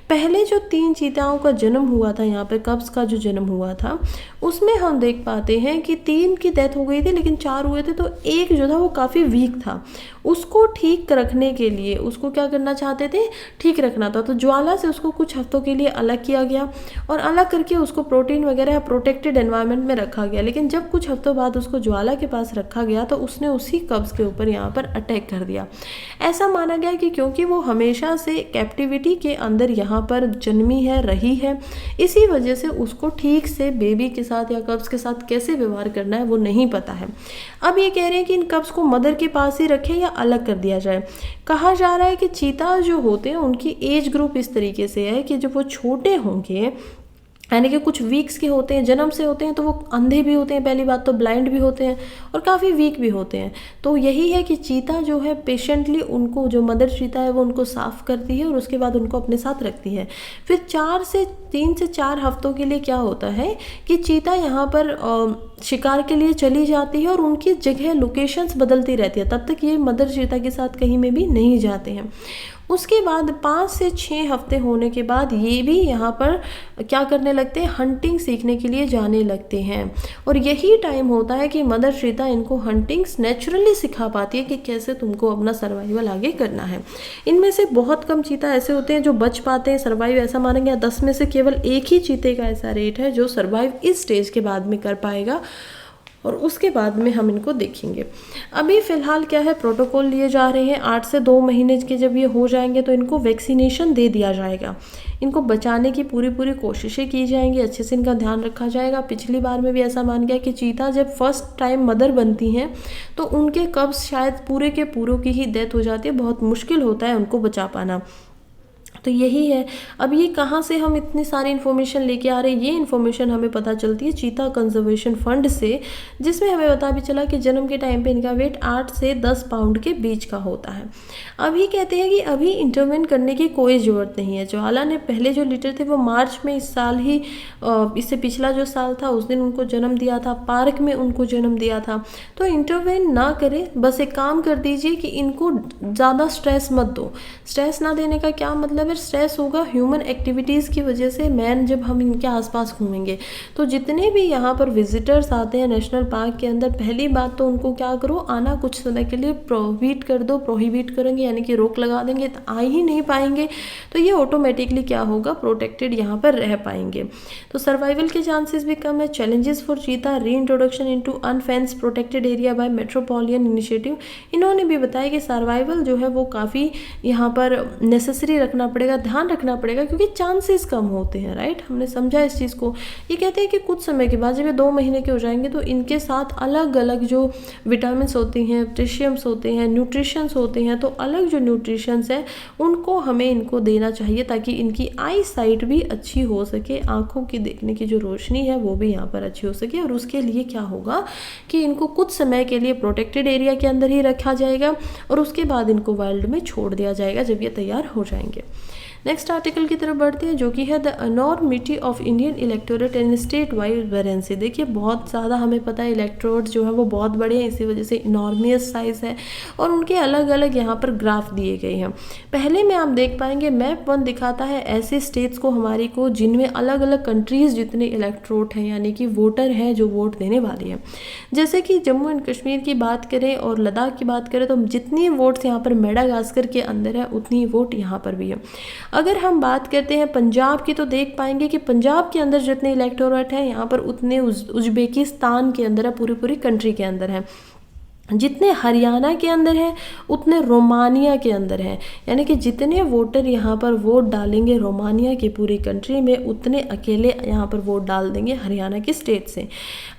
पहले जो 3 चीताओं का जन्म हुआ था, यहाँ पर कब्स का जो जन्म हुआ था, उसमें हम देख पाते हैं कि 3 की डेथ हो गई थी, लेकिन 4 हुए थे। तो एक जो था वो काफ़ी वीक था, उसको ठीक रखने के लिए उसको क्या करना चाहते थे, ठीक रखना था। तो ज्वाला से उसको कुछ हफ्तों के लिए अलग किया गया और अलग करके उसको प्रोटीन वगैरह प्रोटेक्टेड एनवायरनमेंट में रखा गया। लेकिन जब कुछ हफ्तों बाद उसको ज्वाला के पास रखा गया तो उसने उसी कब्ज के ऊपर यहाँ पर अटैक कर दिया। ऐसा माना गया कि क्योंकि वो हमेशा से कैप्टिविटी के अंदर यहाँ पर जन्मी है, रही है, इसी वजह से उसको ठीक से बेबी के साथ या कब्ज के साथ कैसे व्यवहार करना है वो नहीं पता है। अब ये कह रहे हैं कि इन कब्ज को मदर के पास ही रखें या अलग कर दिया जाए। कहा जा रहा है कि चीता जो होते हैं उनकी एज ग्रुप इस तरीके से है कि जब वो छोटे होंगे, यानी कि कुछ वीक्स के होते हैं, जन्म से होते हैं, तो वो अंधे भी होते हैं, पहली बात तो ब्लाइंड भी होते हैं और काफ़ी वीक भी होते हैं। तो यही है कि चीता जो है पेशेंटली उनको, जो मदर चीता है वो उनको साफ़ करती है और उसके बाद उनको अपने साथ रखती है। फिर 3 से 4 हफ्तों के लिए क्या होता है कि चीता यहाँ पर शिकार के लिए चली जाती है और उनकी जगह लोकेशंस बदलती रहती है। तब तक ये मदर चीता के साथ कहीं में भी नहीं जाते हैं। उसके बाद 5 से 6 हफ्ते होने के बाद ये भी यहाँ पर क्या करने लगते हैं, हंटिंग सीखने के लिए जाने लगते हैं। और यही टाइम होता है कि मदर चीता इनको हंटिंग्स नेचुरली सिखा पाती है कि कैसे तुमको अपना सर्वाइवल आगे करना है। इनमें से बहुत कम चीता ऐसे होते हैं जो बच पाते हैं सर्वाइव। ऐसा माना गया 10 में से केवल एक ही चीते का ऐसा रेट है जो सर्वाइव इस स्टेज के बाद में कर पाएगा, और उसके बाद में हम इनको देखेंगे। अभी फ़िलहाल क्या है, प्रोटोकॉल लिए जा रहे हैं। 8 से 2 महीने के जब ये हो जाएंगे तो इनको वैक्सीनेशन दे दिया जाएगा। इनको बचाने की पूरी कोशिशें की जाएंगी, अच्छे से इनका ध्यान रखा जाएगा। पिछली बार में भी ऐसा मान गया कि चीता जब फर्स्ट टाइम मदर बनती हैं तो उनके कब्ज़ शायद पूरे के पूरों की ही डेथ हो जाती है, बहुत मुश्किल होता है उनको बचा पाना। तो यही है। अब ये कहाँ से हम इतनी सारी इन्फॉर्मेशन लेके आ रहे हैं, ये इन्फॉर्मेशन हमें पता चलती है चीता कंजर्वेशन फंड से, जिसमें हमें पता भी चला कि जन्म के टाइम पे इनका वेट 8 से 10 पाउंड के बीच का होता है। अभी कहते हैं कि अभी इंटरवेन करने की कोई ज़रूरत नहीं है। ज्वाला ने पहले जो लीटर थे वो मार्च में इस साल ही, इससे पिछला जो साल था उस दिन उनको जन्म दिया था, पार्क में उनको जन्म दिया था। तो इंटरवेन ना करें, बस एक काम कर दीजिए कि इनको ज़्यादा स्ट्रेस मत दो। स्ट्रेस ना देने का क्या मतलब, स्ट्रेस होगा ह्यूमन एक्टिविटीज़ की वजह से। जब हम इनके आसपास घूमेंगे तो जितने भी यहाँ पर विजिटर्स आते हैं नेशनल पार्क के अंदर, पहली बात तो उनको क्या करो, आना कुछ समय के लिए प्रोहिबिट कर दो। प्रोहिबिट करेंगे यानी कि रोक लगा देंगे तो आ ही नहीं पाएंगे, तो ये ऑटोमेटिकली क्या होगा, प्रोटेक्टेड यहाँ पर रह पाएंगे। तो सर्वाइवल के चांसेस भी कम है। Challenges for cheetah, reintroduction into unfenced protected area by metropolitan initiative. इन्होंने भी बताया कि सर्वाइवल जो है वो काफ़ी यहाँ पर नेसेसरी रखना पड़ेगा, ध्यान रखना पड़ेगा, क्योंकि चांसेस कम होते हैं, राइट। हमने समझा इस चीज़ को। ये कहते हैं कि कुछ समय के बाद जब ये 2 महीने के हो जाएंगे तो इनके साथ अलग अलग जो विटामिन्स होती हैं, पोटेशियम्स होते हैं, न्यूट्रिशंस होते हैं, तो अलग जो न्यूट्रिशंस है उनको हमें इनको देना चाहिए ताकि इनकी आई साइट भी अच्छी हो सके, आँखों की देखने की जो रोशनी है वो भी यहाँ पर अच्छी हो सके। और उसके लिए क्या होगा कि इनको कुछ समय के लिए प्रोटेक्टेड एरिया के अंदर ही रखा जाएगा और उसके बाद इनको वाइल्ड में छोड़ दिया जाएगा जब ये तैयार हो जाएंगे। नेक्स्ट आर्टिकल की तरफ बढ़ते हैं, जो कि है the enormity of Indian electorate and state wide variance. देखिए बहुत ज़्यादा हमें पता है इलेक्टोरेट जो है वो बहुत बड़े हैं, इसी वजह से इनॉर्मियस साइज़ है और उनके अलग अलग यहाँ पर ग्राफ दिए गए हैं। पहले में आप देख पाएंगे मैप 1 दिखाता है ऐसे स्टेट्स को हमारी को जिनमें अलग अलग कंट्रीज़ जितने इलेक्टोरेट हैं यानी कि वोटर हैं जो वोट देने वाले हैं। जैसे कि जम्मू एंड कश्मीर की बात करें और लद्दाख की बात करें तो जितनी वोट्स यहाँ पर मेडागास्कर के अंदर है उतनी वोट यहाँ पर भी है। अगर हम बात करते हैं पंजाब की तो देख पाएंगे कि पंजाब के अंदर जितने इलेक्टोरेट हैं यहाँ पर उतने उज्बेकिस्तान के अंदर है, पूरी कंट्री के अंदर है। जितने हरियाणा के अंदर हैं उतने रोमानिया के अंदर हैं, यानी कि जितने वोटर यहाँ पर वोट डालेंगे रोमानिया की पूरी कंट्री में उतने अकेले यहाँ पर वोट डाल देंगे हरियाणा की स्टेट से।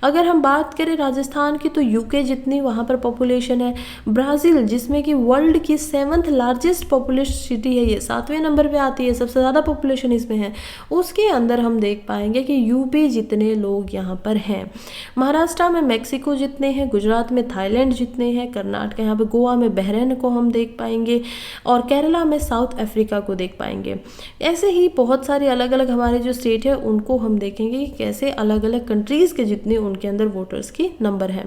अगर हम बात करें राजस्थान की तो यूके जितनी वहाँ पर पॉपुलेशन है, ब्राज़ील जिसमें कि वर्ल्ड की 7th लार्जेस्ट पॉपुलेशन सिटी है, ये 7वें नंबर पे आती है, सबसे ज़्यादा पॉपुलेशन इसमें है, उसके अंदर हम देख पाएंगे कि यूपी जितने लोग यहाँ पर हैं। महाराष्ट्र में मैक्सिको जितने हैं, गुजरात में थाईलैंड जितने हैं, कर्नाटक यहाँ पे गोवा में बहरीन को हम देख पाएंगे और केरला में साउथ अफ्रीका को देख पाएंगे। ऐसे ही बहुत सारे अलग अलग हमारे जो स्टेट है उनको हम देखेंगे कि कैसे अलग अलग कंट्रीज़ के जितने उनके अंदर वोटर्स की नंबर है।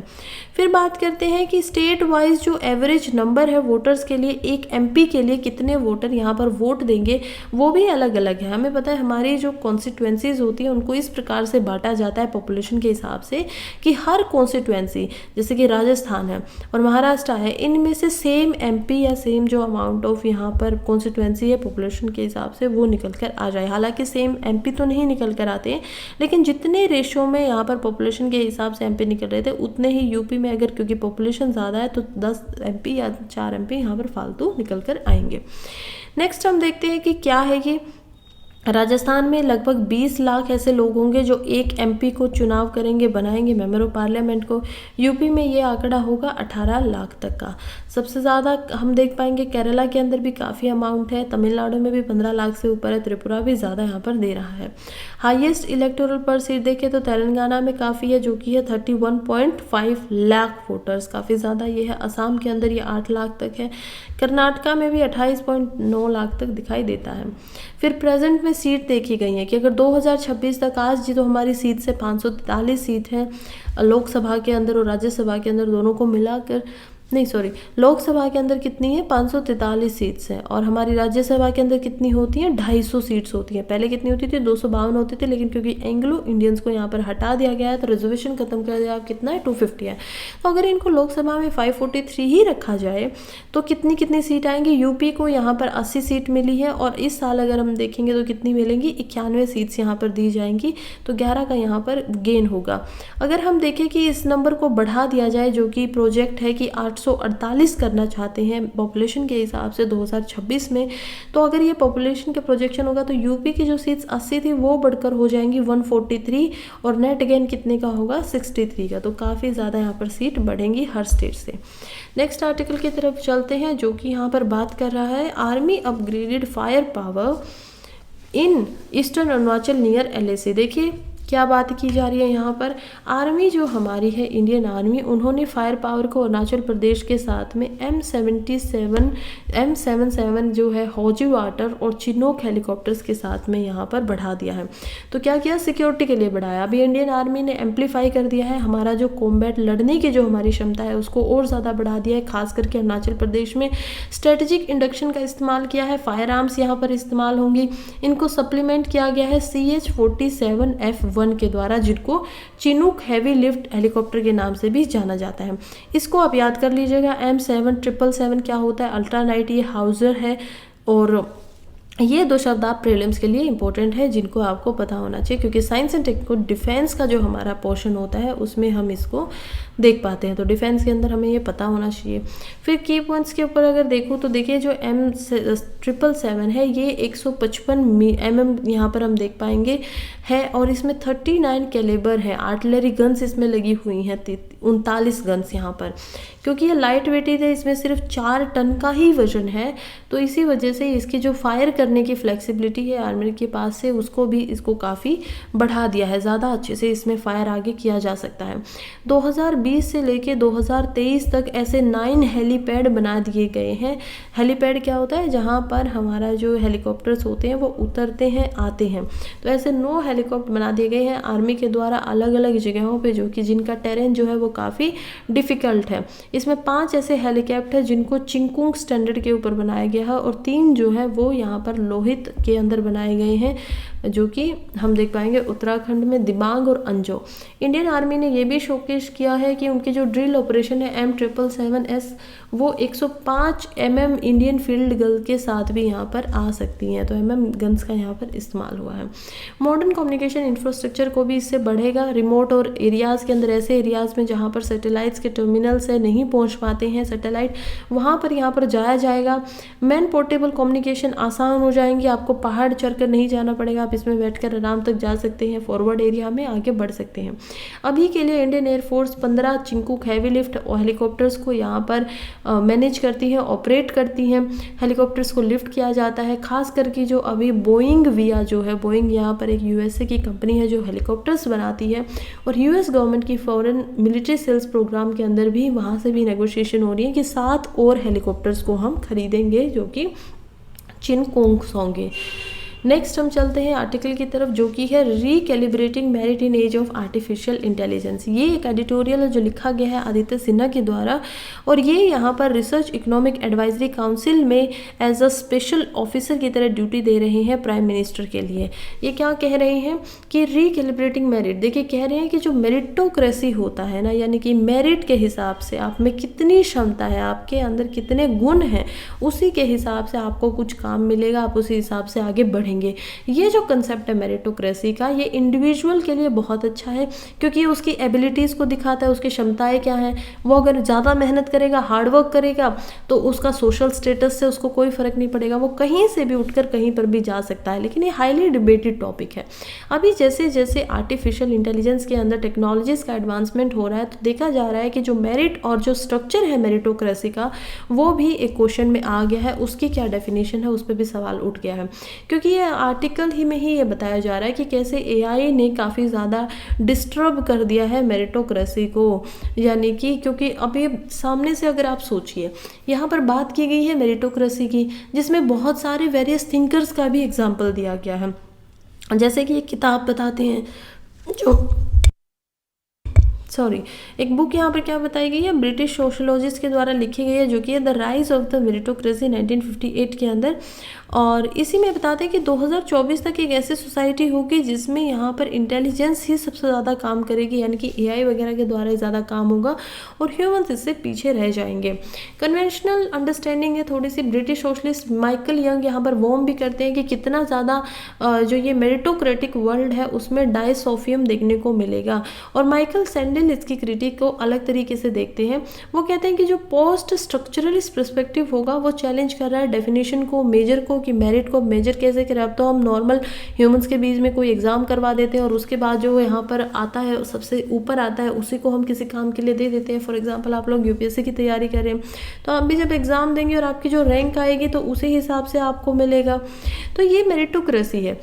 फिर बात करते हैं कि स्टेट वाइज जो एवरेज नंबर है वोटर्स के लिए, एक एमपी के लिए कितने वोटर यहाँ पर वोट देंगे वो भी अलग अलग है। हमें पता है हमारी जो कॉन्स्टिट्यूएंसीज होती है उनको इस प्रकार से बांटा जाता है पॉपुलेशन के हिसाब से कि हर कॉन्स्टिट्यूएंसी जैसे कि राजस्थान है और महाराष्ट्र है, इनमें से सेम एमपी या सेम जो अमाउंट ऑफ यहाँ पर कॉन्स्टिट्यूएंसी है पॉपुलेशन के हिसाब से वो निकल कर आ जाए। हालांकि सेम एमपी तो नहीं निकल कर आते हैं, लेकिन जितने रेशो में यहाँ पर पॉपुलेशन के हिसाब से एमपी निकल रहे थे उतने ही यूपी में अगर क्योंकि पॉपुलेशन ज़्यादा है तो 10 एमपी या 4 एमपी यहाँ पर फालतू निकल कर आएंगे। नेक्स्ट हम देखते हैं कि क्या है कि राजस्थान में लगभग 20 लाख ऐसे लोग होंगे जो एक एमपी को चुनाव करेंगे, बनाएंगे मेंबर ऑफ पार्लियामेंट को। यूपी में ये आंकड़ा होगा 18 लाख तक का। सबसे ज़्यादा हम देख पाएंगे केरला के अंदर भी काफ़ी अमाउंट है, तमिलनाडु में भी 15 लाख से ऊपर है, त्रिपुरा भी ज़्यादा यहाँ पर दे रहा है। हाईएस्ट इलेक्टोरल पर सीट देखें तो तेलंगाना में काफ़ी है जो कि है 31.5 लाख वोटर्स, काफ़ी ज़्यादा ये है। असम के अंदर ये 8 लाख तक है, कर्नाटका में भी 28.9 लाख तक दिखाई देता है। फिर प्रेजेंट में सीट देखी गई है कि अगर 2026 तक आज जी तो हमारी सीट से 543 सीट है लोकसभा के अंदर और राज्यसभा के अंदर दोनों को मिलाकर, नहीं सॉरी, लोकसभा के अंदर कितनी है 543 सीट्स हैं और हमारी राज्यसभा के अंदर कितनी होती हैं 250 सीट्स होती हैं। पहले कितनी होती थी 252 होती थी, लेकिन क्योंकि एंग्लो इंडियंस को यहाँ पर हटा दिया गया है तो रिजर्वेशन खत्म कर दिया, कितना है 250 है। तो अगर इनको लोकसभा में 543 ही रखा जाए तो कितनी कितनी सीट आएंगी। यूपी को यहाँ पर 80 सीट मिली है और इस साल अगर हम देखेंगे तो कितनी मिलेंगी 91 सीट्स यहाँ पर दी जाएंगी, तो 11 का यहाँ पर गेन होगा। अगर हम देखें कि इस नंबर को बढ़ा दिया जाए जो कि प्रोजेक्ट है कि 848 करना चाहते हैं पॉपुलेशन के हिसाब से 2026 में, तो अगर ये पॉपुलेशन के प्रोजेक्शन होगा तो यूपी की जो सीट्स 80 थी वो बढ़कर हो जाएंगी 143 और नेट गेन कितने का होगा 63 का। तो काफ़ी ज़्यादा यहाँ पर सीट बढ़ेंगी हर स्टेट से। नेक्स्ट आर्टिकल की तरफ चलते हैं जो कि यहाँ पर बात कर रहा है army upgraded fire power in eastern Arunachal near LAC। देखिए क्या बात की जा रही है यहाँ पर, आर्मी जो हमारी है इंडियन आर्मी, उन्होंने फायर पावर को अरुणाचल प्रदेश के साथ में M77 जो है हॉजी वाटर और चिनोक हेलीकॉप्टर्स के साथ में यहाँ पर बढ़ा दिया है। तो क्या किया, सिक्योरिटी के लिए बढ़ाया। अभी इंडियन आर्मी ने एम्पलीफाई कर दिया है, हमारा जो कॉम्बैट लड़ने की जो हमारी क्षमता है उसको और ज़्यादा बढ़ा दिया है। खास करके अरुणाचल प्रदेश में स्ट्रेटेजिक इंडक्शन का इस्तेमाल किया है, फायर आर्म्स यहाँ पर इस्तेमाल होंगी। इनको सप्लीमेंट किया गया है CH-47F1 के द्वारा, जिनको चिनूक हैवी लिफ्ट हेलीकॉप्टर के नाम से भी जाना जाता है। इसको आप याद कर लीजिएगा। M7777 क्या होता है, अल्ट्रा नाइट ये हाउजर है और ये दो शब्द आप प्रीलिम्स के लिए इंपॉर्टेंट है, जिनको आपको पता होना चाहिए, क्योंकि साइंस एंड टेक को डिफेंस का जो हमारा पोर्शन होता है उसमें हम इसको देख पाते हैं, तो डिफेंस के अंदर हमें ये पता होना चाहिए। फिर की पॉइंट्स के ऊपर अगर देखूँ तो देखिए जो M777 है ये 155 mm यहाँ पर हम देख पाएंगे है, और इसमें 39 कैलिबर है, आर्टिलरी गन्स इसमें लगी हुई हैं, 39 गन्स यहाँ पर। क्योंकि ये लाइट वेटेड है, इसमें सिर्फ 4 टन का ही वजन है, तो इसी वजह से इसकी जो फायर करने की फ्लेक्सिबिलिटी है आर्मी के पास से उसको भी इसको काफ़ी बढ़ा दिया है, ज़्यादा अच्छे से इसमें फायर आगे किया जा सकता है। 2020 से लेके 2023 तक ऐसे 9 हेलीपैड बना दिए गए हैं। हेलीपैड क्या होता है, जहाँ पर हमारा जो हेलीकॉप्टर्स होते हैं वो उतरते हैं आते हैं, तो ऐसे 9 हेलीकॉप्टर बना दिए गए हैं आर्मी के द्वारा अलग अलग जगहों पे, जो कि जिनका टेरेन जो है वो काफ़ी डिफ़िकल्ट है। इसमें 5 ऐसे हेलीकॉप्टर जिनको चिंकुंग स्टैंडर्ड के ऊपर बनाया गया है, और 3 जो है वो यहाँ पर लोहित के अंदर बनाए गए हैं, जो कि हम देख पाएंगे उत्तराखंड में दिबांग और अंजो। इंडियन आर्मी ने ये भी शोकेस किया है कि उनकी जो ड्रिल ऑपरेशन है M777S वो 105 mm इंडियन फील्ड गन के साथ भी यहाँ पर आ सकती हैं, तो गन्स का यहाँ पर इस्तेमाल हुआ है। मॉडर्न कम्युनिकेशन इंफ्रास्ट्रक्चर को भी इससे बढ़ेगा। रिमोट और एरियाज़ के अंदर, ऐसे एरियाज़ में जहाँ पर सैटेलाइट्स के टर्मिनल से नहीं पहुँच पाते हैं सैटेलाइट, वहाँ पर यहाँ पर जाया जाएगा। मैन पोर्टेबल कम्युनिकेशन आसान हो जाएंगी, आपको पहाड़ चढ़कर नहीं जाना पड़ेगा, आप इसमें बैठकर आराम तक जा सकते हैं, फॉरवर्ड एरिया में आगे बढ़ सकते हैं। अभी के लिए Indian air force 15 Chinook heavy lift helicopters को यहाँ पर मैनेज करती है, ऑपरेट करती हैं। हेलीकॉप्टर्स को लिफ्ट किया जाता है, खास करके जो अभी बोइंग विया जो है, बोइंग यहाँ पर एक यूएसए की कंपनी है जो हेलीकॉप्टर्स बनाती है, और यूएस गवर्नमेंट की फॉरेन मिलिट्री सेल्स प्रोग्राम के अंदर भी वहाँ से भी नेगोशिएशन हो रही है कि 7 और हेलीकॉप्टर्स को हम खरीदेंगे जो कि चिनकोंग्स होंगे। नेक्स्ट हम चलते हैं आर्टिकल की तरफ, जो कि है recalibrating merit in age of artificial intelligence. ये एक एडिटोरियल है जो लिखा गया है आदित्य सिन्हा के द्वारा, और ये यहाँ पर रिसर्च इकोनॉमिक एडवाइजरी काउंसिल में एज अ स्पेशल ऑफिसर की तरह ड्यूटी दे रहे हैं प्राइम मिनिस्टर के लिए। ये क्या कह रहे हैं कि रीकैलिब्रेटिंग मेरिट, देखिए कह रहे हैं कि जो मेरिटोक्रेसी होता है ना, यानी कि मेरिट के हिसाब से आप में कितनी क्षमता है, आपके अंदर कितने गुण हैं, उसी के हिसाब से आपको कुछ काम मिलेगा, आप उसी हिसाब से आगे बढ़ेंगे। ये जो कंसेप्ट है मेरिटोक्रेसी का, ये इंडिविजुअल के लिए बहुत अच्छा है, क्योंकि ये उसकी एबिलिटीज़ को दिखाता है, उसकी क्षमताएं क्या हैं। वो अगर ज़्यादा मेहनत करेगा, हार्डवर्क करेगा, तो उसका सोशल स्टेटस से उसको कोई फ़र्क नहीं पड़ेगा, वो कहीं से भी उठकर कहीं पर भी जा सकता है। लेकिन ये हाईली डिबेटेड टॉपिक है। अभी जैसे जैसे आर्टिफिशियल इंटेलिजेंस के अंदर टेक्नोलॉजीज़ का एडवांसमेंट हो रहा है, तो देखा जा रहा है कि जो मेरिट और जो स्ट्रक्चर है मेरिटोक्रेसी का, वो भी एक क्वेश्चन में आ गया है। उसकी क्या डेफिनेशन है, उस पर भी सवाल उठ गया है, क्योंकि ये आर्टिकल ही में ही ये बताया जा रहा है कि कैसे एआई ने काफ़ी ज़्यादा डिस्टर्ब कर दिया है मेरिटोक्रेसी को। यानी कि क्योंकि अभी सामने से अगर आप सोचिए, यहाँ पर बात की गई है मेरिटोक्रेसी की, जिसमें बहुत सारे वेरियस थिंकर्स का भी एग्जाम्पल दिया गया है। जैसे कि एक किताब बताते हैं एक बुक यहाँ पर क्या बताई गई है, ब्रिटिश सोशोलॉजिस्ट के द्वारा लिखी गई है, जो कि है the rise of the meritocracy 1958 के अंदर। और इसी में बताते हैं कि 2024 तक एक ऐसी सोसाइटी होगी जिसमें यहाँ पर इंटेलिजेंस ही सबसे ज़्यादा काम करेगी, यानी कि एआई वगैरह के द्वारा ज़्यादा काम होगा और ह्यूमंस इससे पीछे रह जाएंगे। कन्वेंशनल अंडरस्टैंडिंग है थोड़ी सी, ब्रिटिश सोशलिस्ट माइकल यंग यहाँ पर वॉर्म भी करते हैं कि कितना ज़्यादा जो ये मेरिटोक्रेटिक वर्ल्ड है उसमें डायसोफियम देखने को मिलेगा। और माइकल सैंडल इसकी क्रिटिक को अलग तरीके से देखते हैं। वो कहते हैं कि जो पोस्ट स्ट्रक्चरलिस्ट पर्सपेक्टिव होगा वो चैलेंज कर रहा है डेफिनेशन को, मेजर को, कि मेरिट को मेजर कैसे करें। अब तो हम नॉर्मल ह्यूमंस के बीच में कोई एग्जाम करवा देते हैं और उसके बाद जो यहाँ पर आता है सबसे ऊपर आता है उसी को हम किसी काम के लिए दे देते हैं। फॉर एग्जांपल आप लोग यूपीएससी की तैयारी करें तो आप भी जब एग्जाम देंगे और आपकी जो रैंक आएगी तो उसी हिसाब से आपको मिलेगा। तो ये मेरिटोक्रेसी है।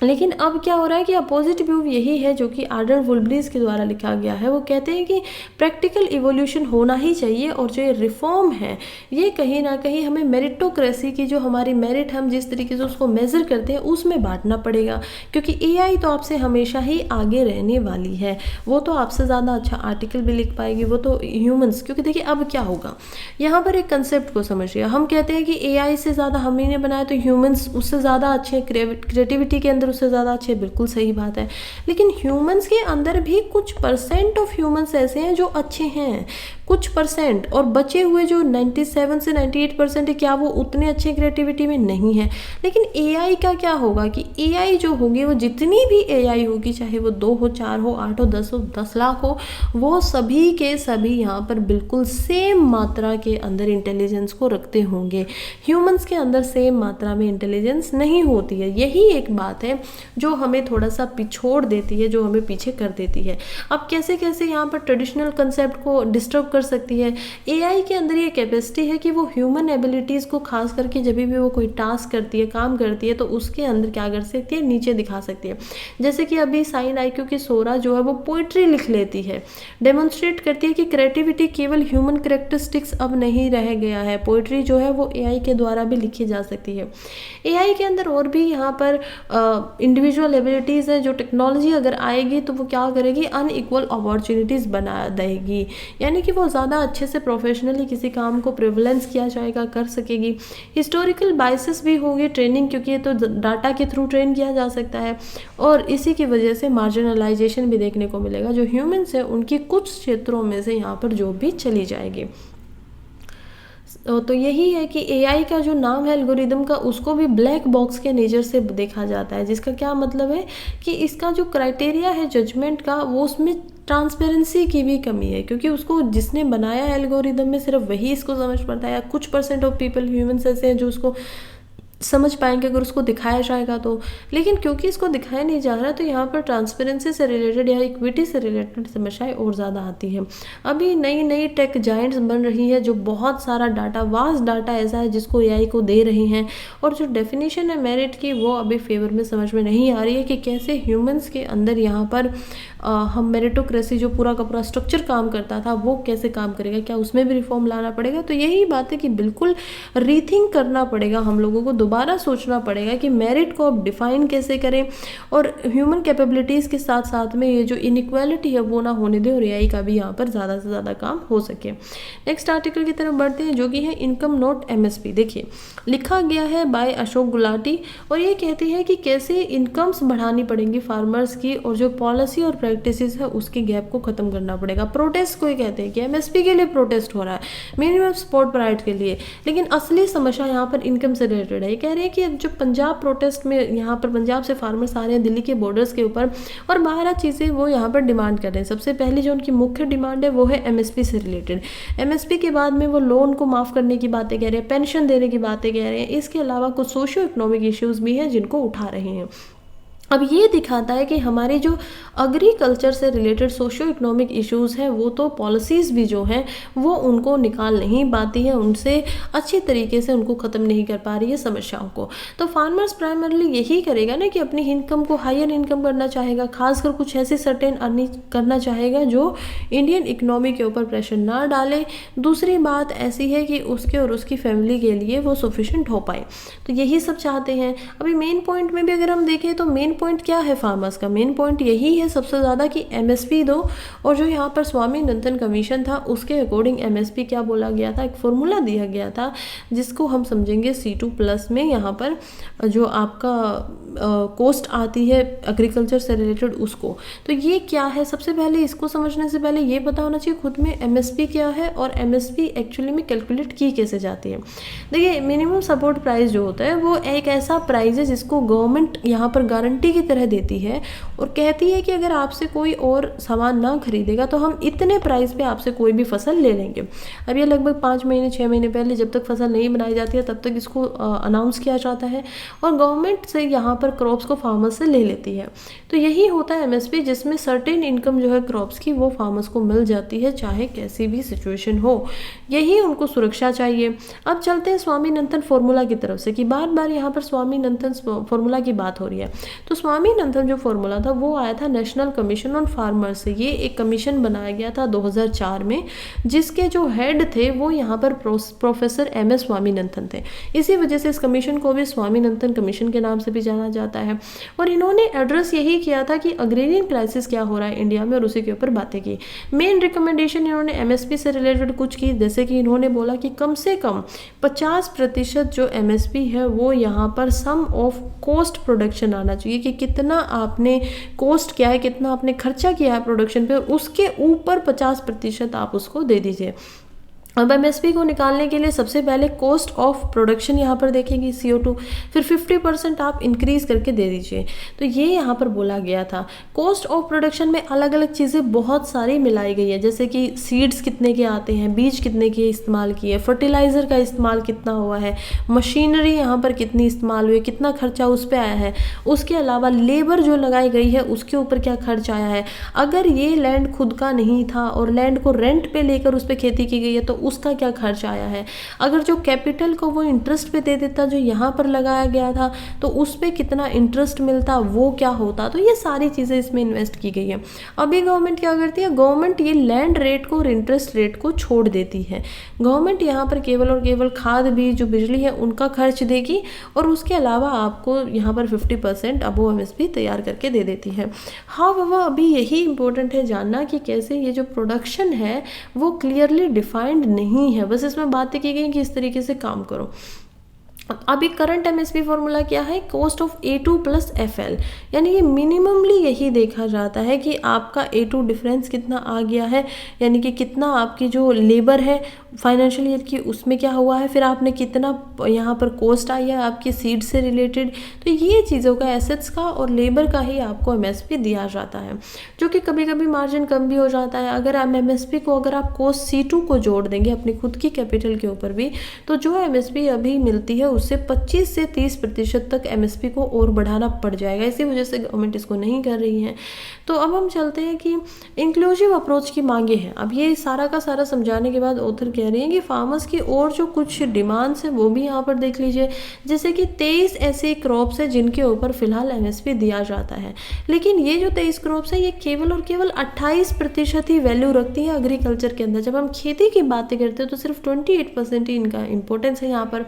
लेकिन अब क्या हो रहा है कि अपोजिट व्यू यही है जो कि आर्डर वुल्बरीज के द्वारा लिखा गया है। वो कहते हैं कि प्रैक्टिकल इवोल्यूशन होना ही चाहिए और जो ये रिफॉर्म है ये कहीं ना कहीं हमें मेरिटोक्रेसी की जो हमारी मेरिट हम जिस तरीके से उसको मेज़र करते हैं उसमें बांटना पड़ेगा, क्योंकि एआई तो आपसे हमेशा ही आगे रहने वाली है। वो तो आपसे ज़्यादा अच्छा आर्टिकल भी लिख पाएगी, वो तो ह्यूमंस। क्योंकि देखिए अब क्या होगा, यहाँ पर एक कंसेप्ट को समझिए। हम कहते हैं कि एआई से ज़्यादा हम ही ने बनाया तो ह्यूमंस उससे ज़्यादा अच्छे क्रिएटिविटी के अंदर उससे ज़्यादा अच्छे, बिल्कुल सही बात है। लेकिन ह्यूमंस के अंदर भी कुछ परसेंट ऑफ ह्यूमंस ऐसे हैं जो अच्छे हैं, कुछ परसेंट, और बचे हुए जो 97 से 98% है, क्या वो उतने अच्छे क्रिएटिविटी में नहीं है। लेकिन एआई का क्या होगा कि एआई जो होगी, वो जितनी भी एआई होगी, चाहे वो 2 हो, 4 हो, 8 हो, 10 हो, 10 लाख हो, वो सभी के सभी यहाँ पर बिल्कुल सेम मात्रा के अंदर इंटेलिजेंस को रखते होंगे। ह्यूमंस के अंदर सेम मात्रा में इंटेलिजेंस नहीं होती है। यही एक बात है जो हमें थोड़ा सा पिछोड़ देती है, जो हमें पीछे कर देती है। अब कैसे कैसे यहाँ पर ट्रेडिशनल कंसेप्ट को डिस्टर्ब कर सकती है। एआई के अंदर ये कैपेसिटी है कि वो ह्यूमन एबिलिटीज़ को खास करके जब भी वो कोई टास्क करती है, काम करती है, तो उसके अंदर क्या कर सकती है, नीचे दिखा सकती है। जैसे कि अभी साइन आईक्यू की सोरा जो है वो पोइट्री लिख लेती है, डेमोन्स्ट्रेट करती है कि क्रिएटिविटी केवल ह्यूमन करेक्टरिस्टिक्स अब नहीं रह गया है। पोइट्री जो है वो एआई के द्वारा भी लिखी जा सकती है। एआई के अंदर और भी यहाँ पर इंडिविजुअल एबिलिटीज़ है, जो टेक्नोलॉजी अगर आएगी तो वो क्या करेगी, अनइक्वल अपॉर्चुनिटीज़ बना देगी, यानी कि वो ज़्यादा अच्छे से प्रोफेशनली किसी काम को प्रिवलेंस किया जाएगा, कर सकेगी। हिस्टोरिकल बाइसेस भी होगी ट्रेनिंग, क्योंकि ये तो डाटा के थ्रू ट्रेन किया जा सकता है, और इसी की वजह से मार्जिनलाइजेशन भी देखने को मिलेगा। जो ह्यूमंस है उनकी कुछ क्षेत्रों में से यहाँ पर जॉब भी चली जाएगी। तो यही है कि एआई का जो नाम है एल्गोरिदम का, उसको भी ब्लैक बॉक्स के नेचर से देखा जाता है, जिसका क्या मतलब है कि इसका जो क्राइटेरिया है जजमेंट का, वो उसमें ट्रांसपेरेंसी की भी कमी है, क्योंकि उसको जिसने बनाया है एल्गोरिदम में सिर्फ वही इसको समझ पाता है, या कुछ परसेंट ऑफ पीपल ह्यूमंस ऐसे हैं जो उसको समझ पाएंगे अगर उसको दिखाया जाएगा तो। लेकिन क्योंकि इसको दिखाया नहीं जा रहा, तो यहाँ पर ट्रांसपेरेंसी से रिलेटेड या इक्विटी से रिलेटेड समस्याएं और ज़्यादा आती हैं। अभी नई नई टेक जाइंट्स बन रही है जो बहुत सारा डाटा, वास्ट डाटा ऐसा है जिसको एआई को दे रही हैं, और जो डेफिनेशन है मेरिट की, वो अभी फेवर में समझ में नहीं आ रही है कि कैसे ह्यूमंस के अंदर यहाँ पर हम मेरिटोक्रेसी जो पूरा का पूरा स्ट्रक्चर काम करता था वो कैसे काम करेगा, क्या उसमें भी रिफॉर्म लाना पड़ेगा। तो यही बात है कि बिल्कुल रीथिंक करना पड़ेगा, हम लोगों को दोबारा सोचना पड़ेगा कि मेरिट को अब डिफाइन कैसे करें, और ह्यूमन कैपेबिलिटीज़ के साथ साथ में ये जो इनइक्वालिटी है वो ना होने दें, और एआई का भी यहाँ पर ज़्यादा से ज़्यादा काम हो सके। नेक्स्ट आर्टिकल की तरफ बढ़ते हैं, जो कि है इनकम नॉट एमएसपी। देखिए, लिखा गया है बाय अशोक गुलाटी, और ये कहती है कि कैसे इनकम्स बढ़ानी पड़ेंगी फार्मर्स की, और जो पॉलिसी और प्रैक्टिसेस है उसके गैप को खत्म करना पड़ेगा। प्रोटेस्ट को ये कहते हैं कि एमएसपी के लिए प्रोटेस्ट हो रहा है, मिनिमम सपोर्ट प्राइस के लिए, लेकिन असली समस्या यहाँ पर इनकम से रिलेटेड है। ये कह रहे हैं कि जो पंजाब प्रोटेस्ट में यहाँ पर पंजाब से फार्मर्स आ रहे हैं दिल्ली के बॉर्डर्स के ऊपर, और 12 चीज़ें वो यहाँ पर डिमांड कर रहे हैं। सबसे पहली जो उनकी मुख्य डिमांड है वो है एमएसपी से रिलेटेड। एमएसपी के बाद में वो लोन को माफ़ करने की बातें कह रहे हैं, पेंशन देने की बातें कह रहे हैं, इसके अलावा कुछ सोशियो इकोनॉमिक इश्यूज़ भी हैं जिनको उठा रहे हैं। अब ये दिखाता है कि हमारे जो एग्रीकल्चर से रिलेटेड सोशियो इकोनॉमिक इश्यूज़ हैं, वो तो पॉलिसीज़ भी जो हैं वो उनको निकाल नहीं पाती है, उनसे अच्छी तरीके से उनको ख़त्म नहीं कर पा रही है समस्याओं को। तो फार्मर्स प्राइमरली यही करेगा ना कि अपनी इनकम को हायर इनकम करना चाहेगा, खासकर कुछ ऐसी सर्टेन अर्निंग करना चाहेगा जो इंडियन इकनॉमी के ऊपर प्रेशर ना डाले। दूसरी बात ऐसी है कि उसके और उसकी फैमिली के लिए वो सफिशेंट हो पाए, तो यही सब चाहते हैं। अभी मेन पॉइंट में भी अगर हम देखें तो मेन पॉइंट क्या है फार्मर्स का, मेन पॉइंट यही है सबसे ज़्यादा कि एमएसपी दो, और जो यहाँ पर स्वामीनाथन कमीशन था उसके अकॉर्डिंग एमएसपी क्या बोला गया था, एक फॉर्मूला दिया गया था जिसको हम समझेंगे C2+ में यहाँ पर जो आपका कॉस्ट आती है एग्रीकल्चर से रिलेटेड उसको। तो ये क्या है, सबसे पहले इसको समझने से पहले ये पता होना चाहिए खुद में एमएसपी क्या है और एमएसपी एक्चुअली में कैलकुलेट की कैसे जाती है। देखिए, मिनिमम सपोर्ट प्राइस जो होता है वो एक ऐसा प्राइस है जिसको गवर्नमेंट यहाँ पर गारंटी की तरह देती है और कहती है कि अगर आपसे कोई और सामान ना खरीदेगा तो हम इतने प्राइस पे आपसे कोई भी फसल ले लेंगे। अब ये लगभग 5 महीने 6 महीने पहले जब तक फसल नहीं बनाई जाती है तब तक इसको अनाउंस किया जाता है और गवर्नमेंट से यहाँ पर क्रॉप्स को फार्मर्स से ले लेती है। तो यही होता है एमएसपी, जिसमें सर्टेन इनकम जो है क्रॉप्स की वो फार्मर्स को मिल जाती है चाहे कैसी भी सिचुएशन हो, यही उनको सुरक्षा चाहिए। अब चलते हैं स्वामीनाथन फॉर्मूला की तरफ से कि बार बार यहाँ पर स्वामीनाथन फॉर्मूला की बात हो रही है। तो स्वामीनाथन जो फॉर्मूला था वो आया था नेशनल कमीशन ऑन फार्मर्स से। ये एक कमीशन बनाया गया था 2004 में, जिसके जो हेड थे वो यहाँ पर प्रोफेसर MS स्वामीनाथन थे। इसी वजह से इस कमीशन को भी स्वामीनाथन कमीशन के नाम से भी जाना जाता है। और इन्होंने एड्रेस यही किया था कि अग्रेरियन क्राइसिस क्या हो रहा है इंडिया में, और उसी के ऊपर बातें की। मेन रिकमेंडेशन इन्होंने एमएसपी से रिलेटेड कुछ की, जैसे कि इन्होंने बोला कि कम से कम 50% जो एमएसपी है वो यहाँ पर सम ऑफ कॉस्ट प्रोडक्शन आना चाहिए, कि कितना आपने कॉस्ट किया है, कितना आपने खर्चा किया है प्रोडक्शन पे, उसके ऊपर 50% आप उसको दे दीजिए। अब एमएसपी को निकालने के लिए सबसे पहले कॉस्ट ऑफ प्रोडक्शन यहाँ पर देखेंगे CO2, फिर 50% आप इंक्रीज करके दे दीजिए। तो ये यहाँ पर बोला गया था। कॉस्ट ऑफ प्रोडक्शन में अलग अलग चीज़ें बहुत सारी मिलाई गई है, जैसे कि सीड्स कितने के आते हैं, बीज कितने के इस्तेमाल किए, फर्टिलाइज़र का इस्तेमाल कितना हुआ है, मशीनरी यहाँ पर कितनी इस्तेमाल हुई, कितना खर्चा उस पर आया है, उसके अलावा लेबर जो लगाई गई है उसके ऊपर क्या खर्च आया है, अगर ये लैंड खुद का नहीं था और लैंड को रेंट पे लेकर उस पर खेती की गई है तो उसका क्या खर्च आया है, अगर जो कैपिटल को वो इंटरेस्ट पे दे देता जो यहाँ पर लगाया गया था तो उस पर कितना इंटरेस्ट मिलता, वो क्या होता। तो ये सारी चीज़ें इसमें इन्वेस्ट की गई है। अभी गवर्नमेंट क्या करती है, गवर्नमेंट ये लैंड रेट को और इंटरेस्ट रेट को छोड़ देती है। गवर्नमेंट यहाँ पर केवल और केवल खाद बीज जो बिजली है उनका खर्च देगी, और उसके अलावा आपको यहाँ पर 50% अबो एमएसपी तैयार करके दे देती है। हाँ वह अभी यही इंपॉर्टेंट है जानना कि कैसे ये जो प्रोडक्शन है वो क्लियरली डिफाइंड नहीं है, बस इसमें बातें की गई कि इस तरीके से काम करो। अभी करंट एमएसपी फॉर्मूला क्या है, cost of A2 plus FL, यानी कि मिनिममली यही देखा जाता है कि आपका A2 डिफरेंस कितना आ गया है, यानी कि कितना आपकी जो लेबर है फाइनेंशियल ईयर की उसमें क्या हुआ है, फिर आपने कितना यहाँ पर कॉस्ट आई है आपकी सीड से रिलेटेड। तो ये चीज़ों का एसेट्स का और लेबर का ही आपको एमएसपी दिया जाता है, जो कि कभी कभी मार्जिन कम भी हो जाता है। अगर आप एमएसपी को अगर आप कॉस्ट C2 को जोड़ देंगे अपनी खुद की कैपिटल के ऊपर भी, तो जो एमएसपी अभी मिलती है उससे 25 से 30% तक एमएसपी को और बढ़ाना पड़ जाएगा। इसी वजह से गवर्नमेंट इसको नहीं कर रही है। तो अब हम चलते हैं कि इंक्लूसिव अप्रोच की मांगे हैं। अब ये सारा का सारा समझाने के बाद ऑथर कह रहे हैं कि फार्मर्स की और जो कुछ डिमांड्स हैं वो भी यहाँ पर देख लीजिए, जैसे कि 23 ऐसे क्रॉप्स हैं जिनके ऊपर फिलहाल एमएसपी दिया जाता है, लेकिन ये जो 23 क्रॉप्स है ये केवल और केवल 28% ही वैल्यू रखती है एग्रीकल्चर के अंदर। जब हम खेती की बातें करते हैं तो सिर्फ 28% ही इनका इंपॉर्टेंस है यहाँ पर।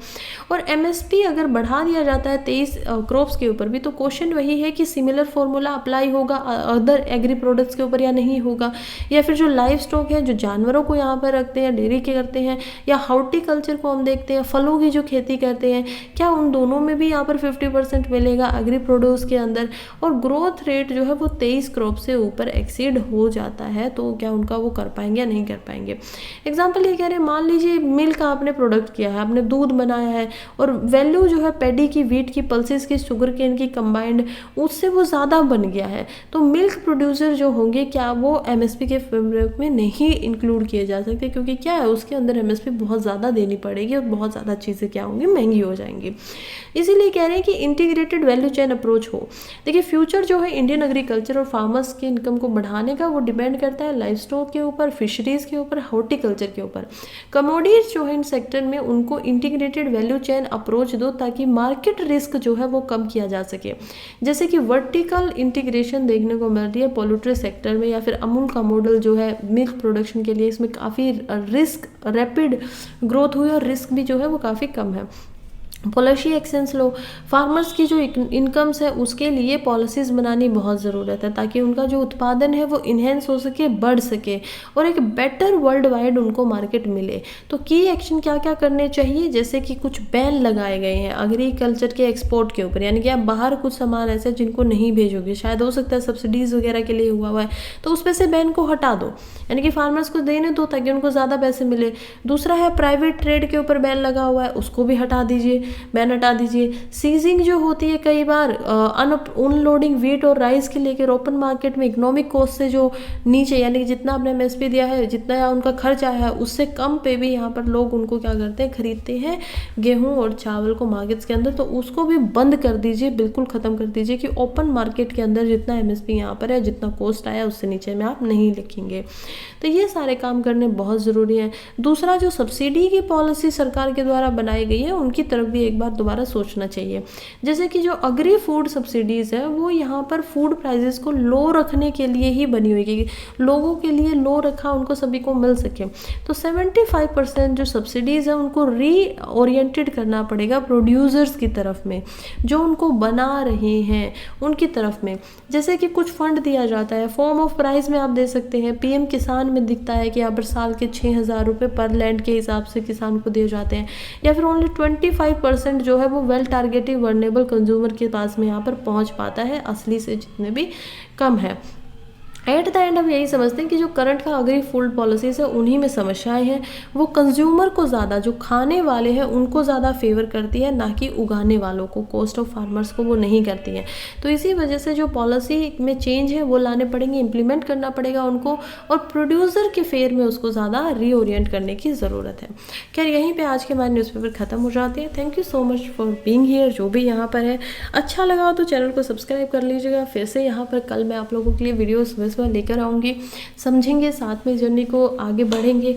और एमएसपी अगर बढ़ा दिया जाता है 23 क्रॉप्स के ऊपर भी, तो क्वेश्चन वही है कि सिमिलर फॉर्मूला अप्लाई होगा अदर एग्री प्रोडक्ट्स के ऊपर या नहीं होगा, या फिर जो लाइव स्टॉक है जो जानवरों को यहाँ पर रखते हैं, डेयरी के करते हैं, या हॉर्टिकल्चर को हम देखते हैं फलों की जो खेती करते हैं, क्या उन दोनों में भी यहाँ पर 50% मिलेगा एग्री प्रोड्यूस के अंदर। और ग्रोथ रेट जो है वो 23 क्रॉप से ऊपर एक्सीड हो जाता है, तो क्या उनका वो कर पाएंगे या नहीं कर पाएंगे। एग्जाम्पल ये कह रहे हैं, मान लीजिए मिल्क आपने प्रोडक्ट किया है, आपने दूध बनाया है, और वैल्यू जो है पैडी की, वीट की, पल्सेस की, शुगर केन की कंबाइंड उससे वो ज़्यादा बन गया है, तो मिल्क प्रोड्यूसर जो होंगे क्या वो एमएसपी के फ्रेमवर्क में नहीं इंक्लूड किए जा सकते, क्योंकि क्या है उसके अंदर एमएसपी बहुत ज़्यादा देनी पड़ेगी और बहुत ज़्यादा चीज़ें क्या होंगी, महंगी हो जाएंगी। इसीलिए कह रहे हैं कि इंटीग्रेटेड वैल्यू चेन अप्रोच हो। देखिए फ्यूचर जो है इंडियन एग्रीकल्चर और फार्मर्स की इनकम को बढ़ाने का वो डिपेंड करता है लाइव स्टॉक के ऊपर, फिशरीज के ऊपर, हॉर्टिकल्चर के ऊपर। कमोडिटीज जो है इन सेक्टर में उनको इंटीग्रेटेड वैल्यू चेन अप्रोच दो ताकि मार्केट रिस्क जो है वो कम किया जा सके। जैसे कि वर्टिकल इंटीग्रेशन देखने को मिल रही है पोल्ट्री सेक्टर में, या फिर अमूल का मॉडल जो है मिल्क प्रोडक्शन के लिए, इसमें काफ़ी रिस्क रैपिड ग्रोथ हुई और रिस्क भी जो है वो काफ़ी कम है। पॉलिसी एक्शंस लो, फार्मर्स की जो इनकम्स है उसके लिए पॉलिसीज़ बनानी बहुत ज़रूरत है ताकि उनका जो उत्पादन है वो इन्हेंस हो सके, बढ़ सके और एक बेटर वर्ल्ड वाइड उनको मार्केट मिले। तो की एक्शन क्या क्या करने चाहिए, जैसे कि कुछ बैन लगाए गए हैं एग्रीकल्चर के एक्सपोर्ट के ऊपर, यानी कि आप बाहर कुछ सामान ऐसे जिनको नहीं भेजोगे, शायद हो सकता है सब्सिडीज़ वगैरह के लिए हुआ है, तो उस पर से बैन को हटा दो, यानी कि फार्मर्स को देने दो ताकि उनको ज़्यादा पैसे मिले। दूसरा है प्राइवेट ट्रेड के ऊपर बैन लगा हुआ है, उसको भी हटा दीजिए, बैन हटा दीजिए। सीजिंग जो होती है कई बार अनलोडिंग वीट और राइस के लेकर ओपन मार्केट में इकोनॉमिक कॉस्ट से जो नीचे, यानी कि जितना आपने एमएसपी दिया है, जितना उनका खर्च आया है उससे कम पे भी यहाँ पर लोग उनको क्या करते हैं, खरीदते हैं गेहूं और चावल को मार्केट्स के अंदर, तो उसको भी बंद कर दीजिए, बिल्कुल ख़त्म कर दीजिए कि ओपन मार्केट के अंदर जितना एमएसपी यहाँ पर है, जितना कॉस्ट आया उससे नीचे में आप नहीं लिखेंगे। तो ये सारे काम करने बहुत ज़रूरी हैं। दूसरा जो सब्सिडी की पॉलिसी सरकार के द्वारा बनाई गई है उनकी तरफ भी भी एक बार दोबारा सोचना चाहिए। जैसे कि जो अग्री फूड सब्सिडीज़ है वो यहाँ पर फूड प्राइजेस को लो रखने के लिए ही बनी हुई है, लोगों के लिए लो रखा, उनको सभी को मिल सके। तो 75% जो सब्सिडीज़ है उनको रीओरिएंटेड करना पड़ेगा प्रोड्यूसर्स की तरफ में, जो उनको बना रहे हैं उनकी तरफ में। जैसे कि कुछ फंड दिया जाता है फॉर्म ऑफ प्राइस में, आप दे सकते हैं पीएम किसान में दिखता है कि यहाँ पर साल के 6,000 रुपये पर लैंड के हिसाब से किसान को दिए जाते हैं, या फिर ओनली 25% जो है वो वेल टारगेटेड वर्नेबल कंज्यूमर के पास में यहाँ पर पहुँच पाता है, असली से जितने भी कम है। एट द एंड हम यही समझते हैं कि जो करंट का अग्री फूड पॉलिसीज़ है उन्हीं में समस्याएं हैं, वो कंज्यूमर को ज़्यादा, जो खाने वाले हैं उनको ज़्यादा फेवर करती है, ना कि उगाने वालों को, कॉस्ट ऑफ फार्मर्स को वो नहीं करती है। तो इसी वजह से जो पॉलिसी में चेंज है वो लाने पड़ेंगे, इम्प्लीमेंट करना पड़ेगा उनको, और प्रोड्यूसर के फेयर में उसको ज़्यादा रीओरिएंट करने की ज़रूरत है। खैर यहीं पर आज के हमारे न्यूज़पेपर ख़त्म हो जाते हैं। Thank you so much for being here, जो भी यहाँ पर है। अच्छा लगा तो चैनल को सब्सक्राइब कर लीजिएगा। फिर से यहाँ पर कल मैं आप लोगों के लिए वीडियोस लेकर आऊँगी, समझेंगे साथ में, जर्नी को आगे बढ़ेंगे।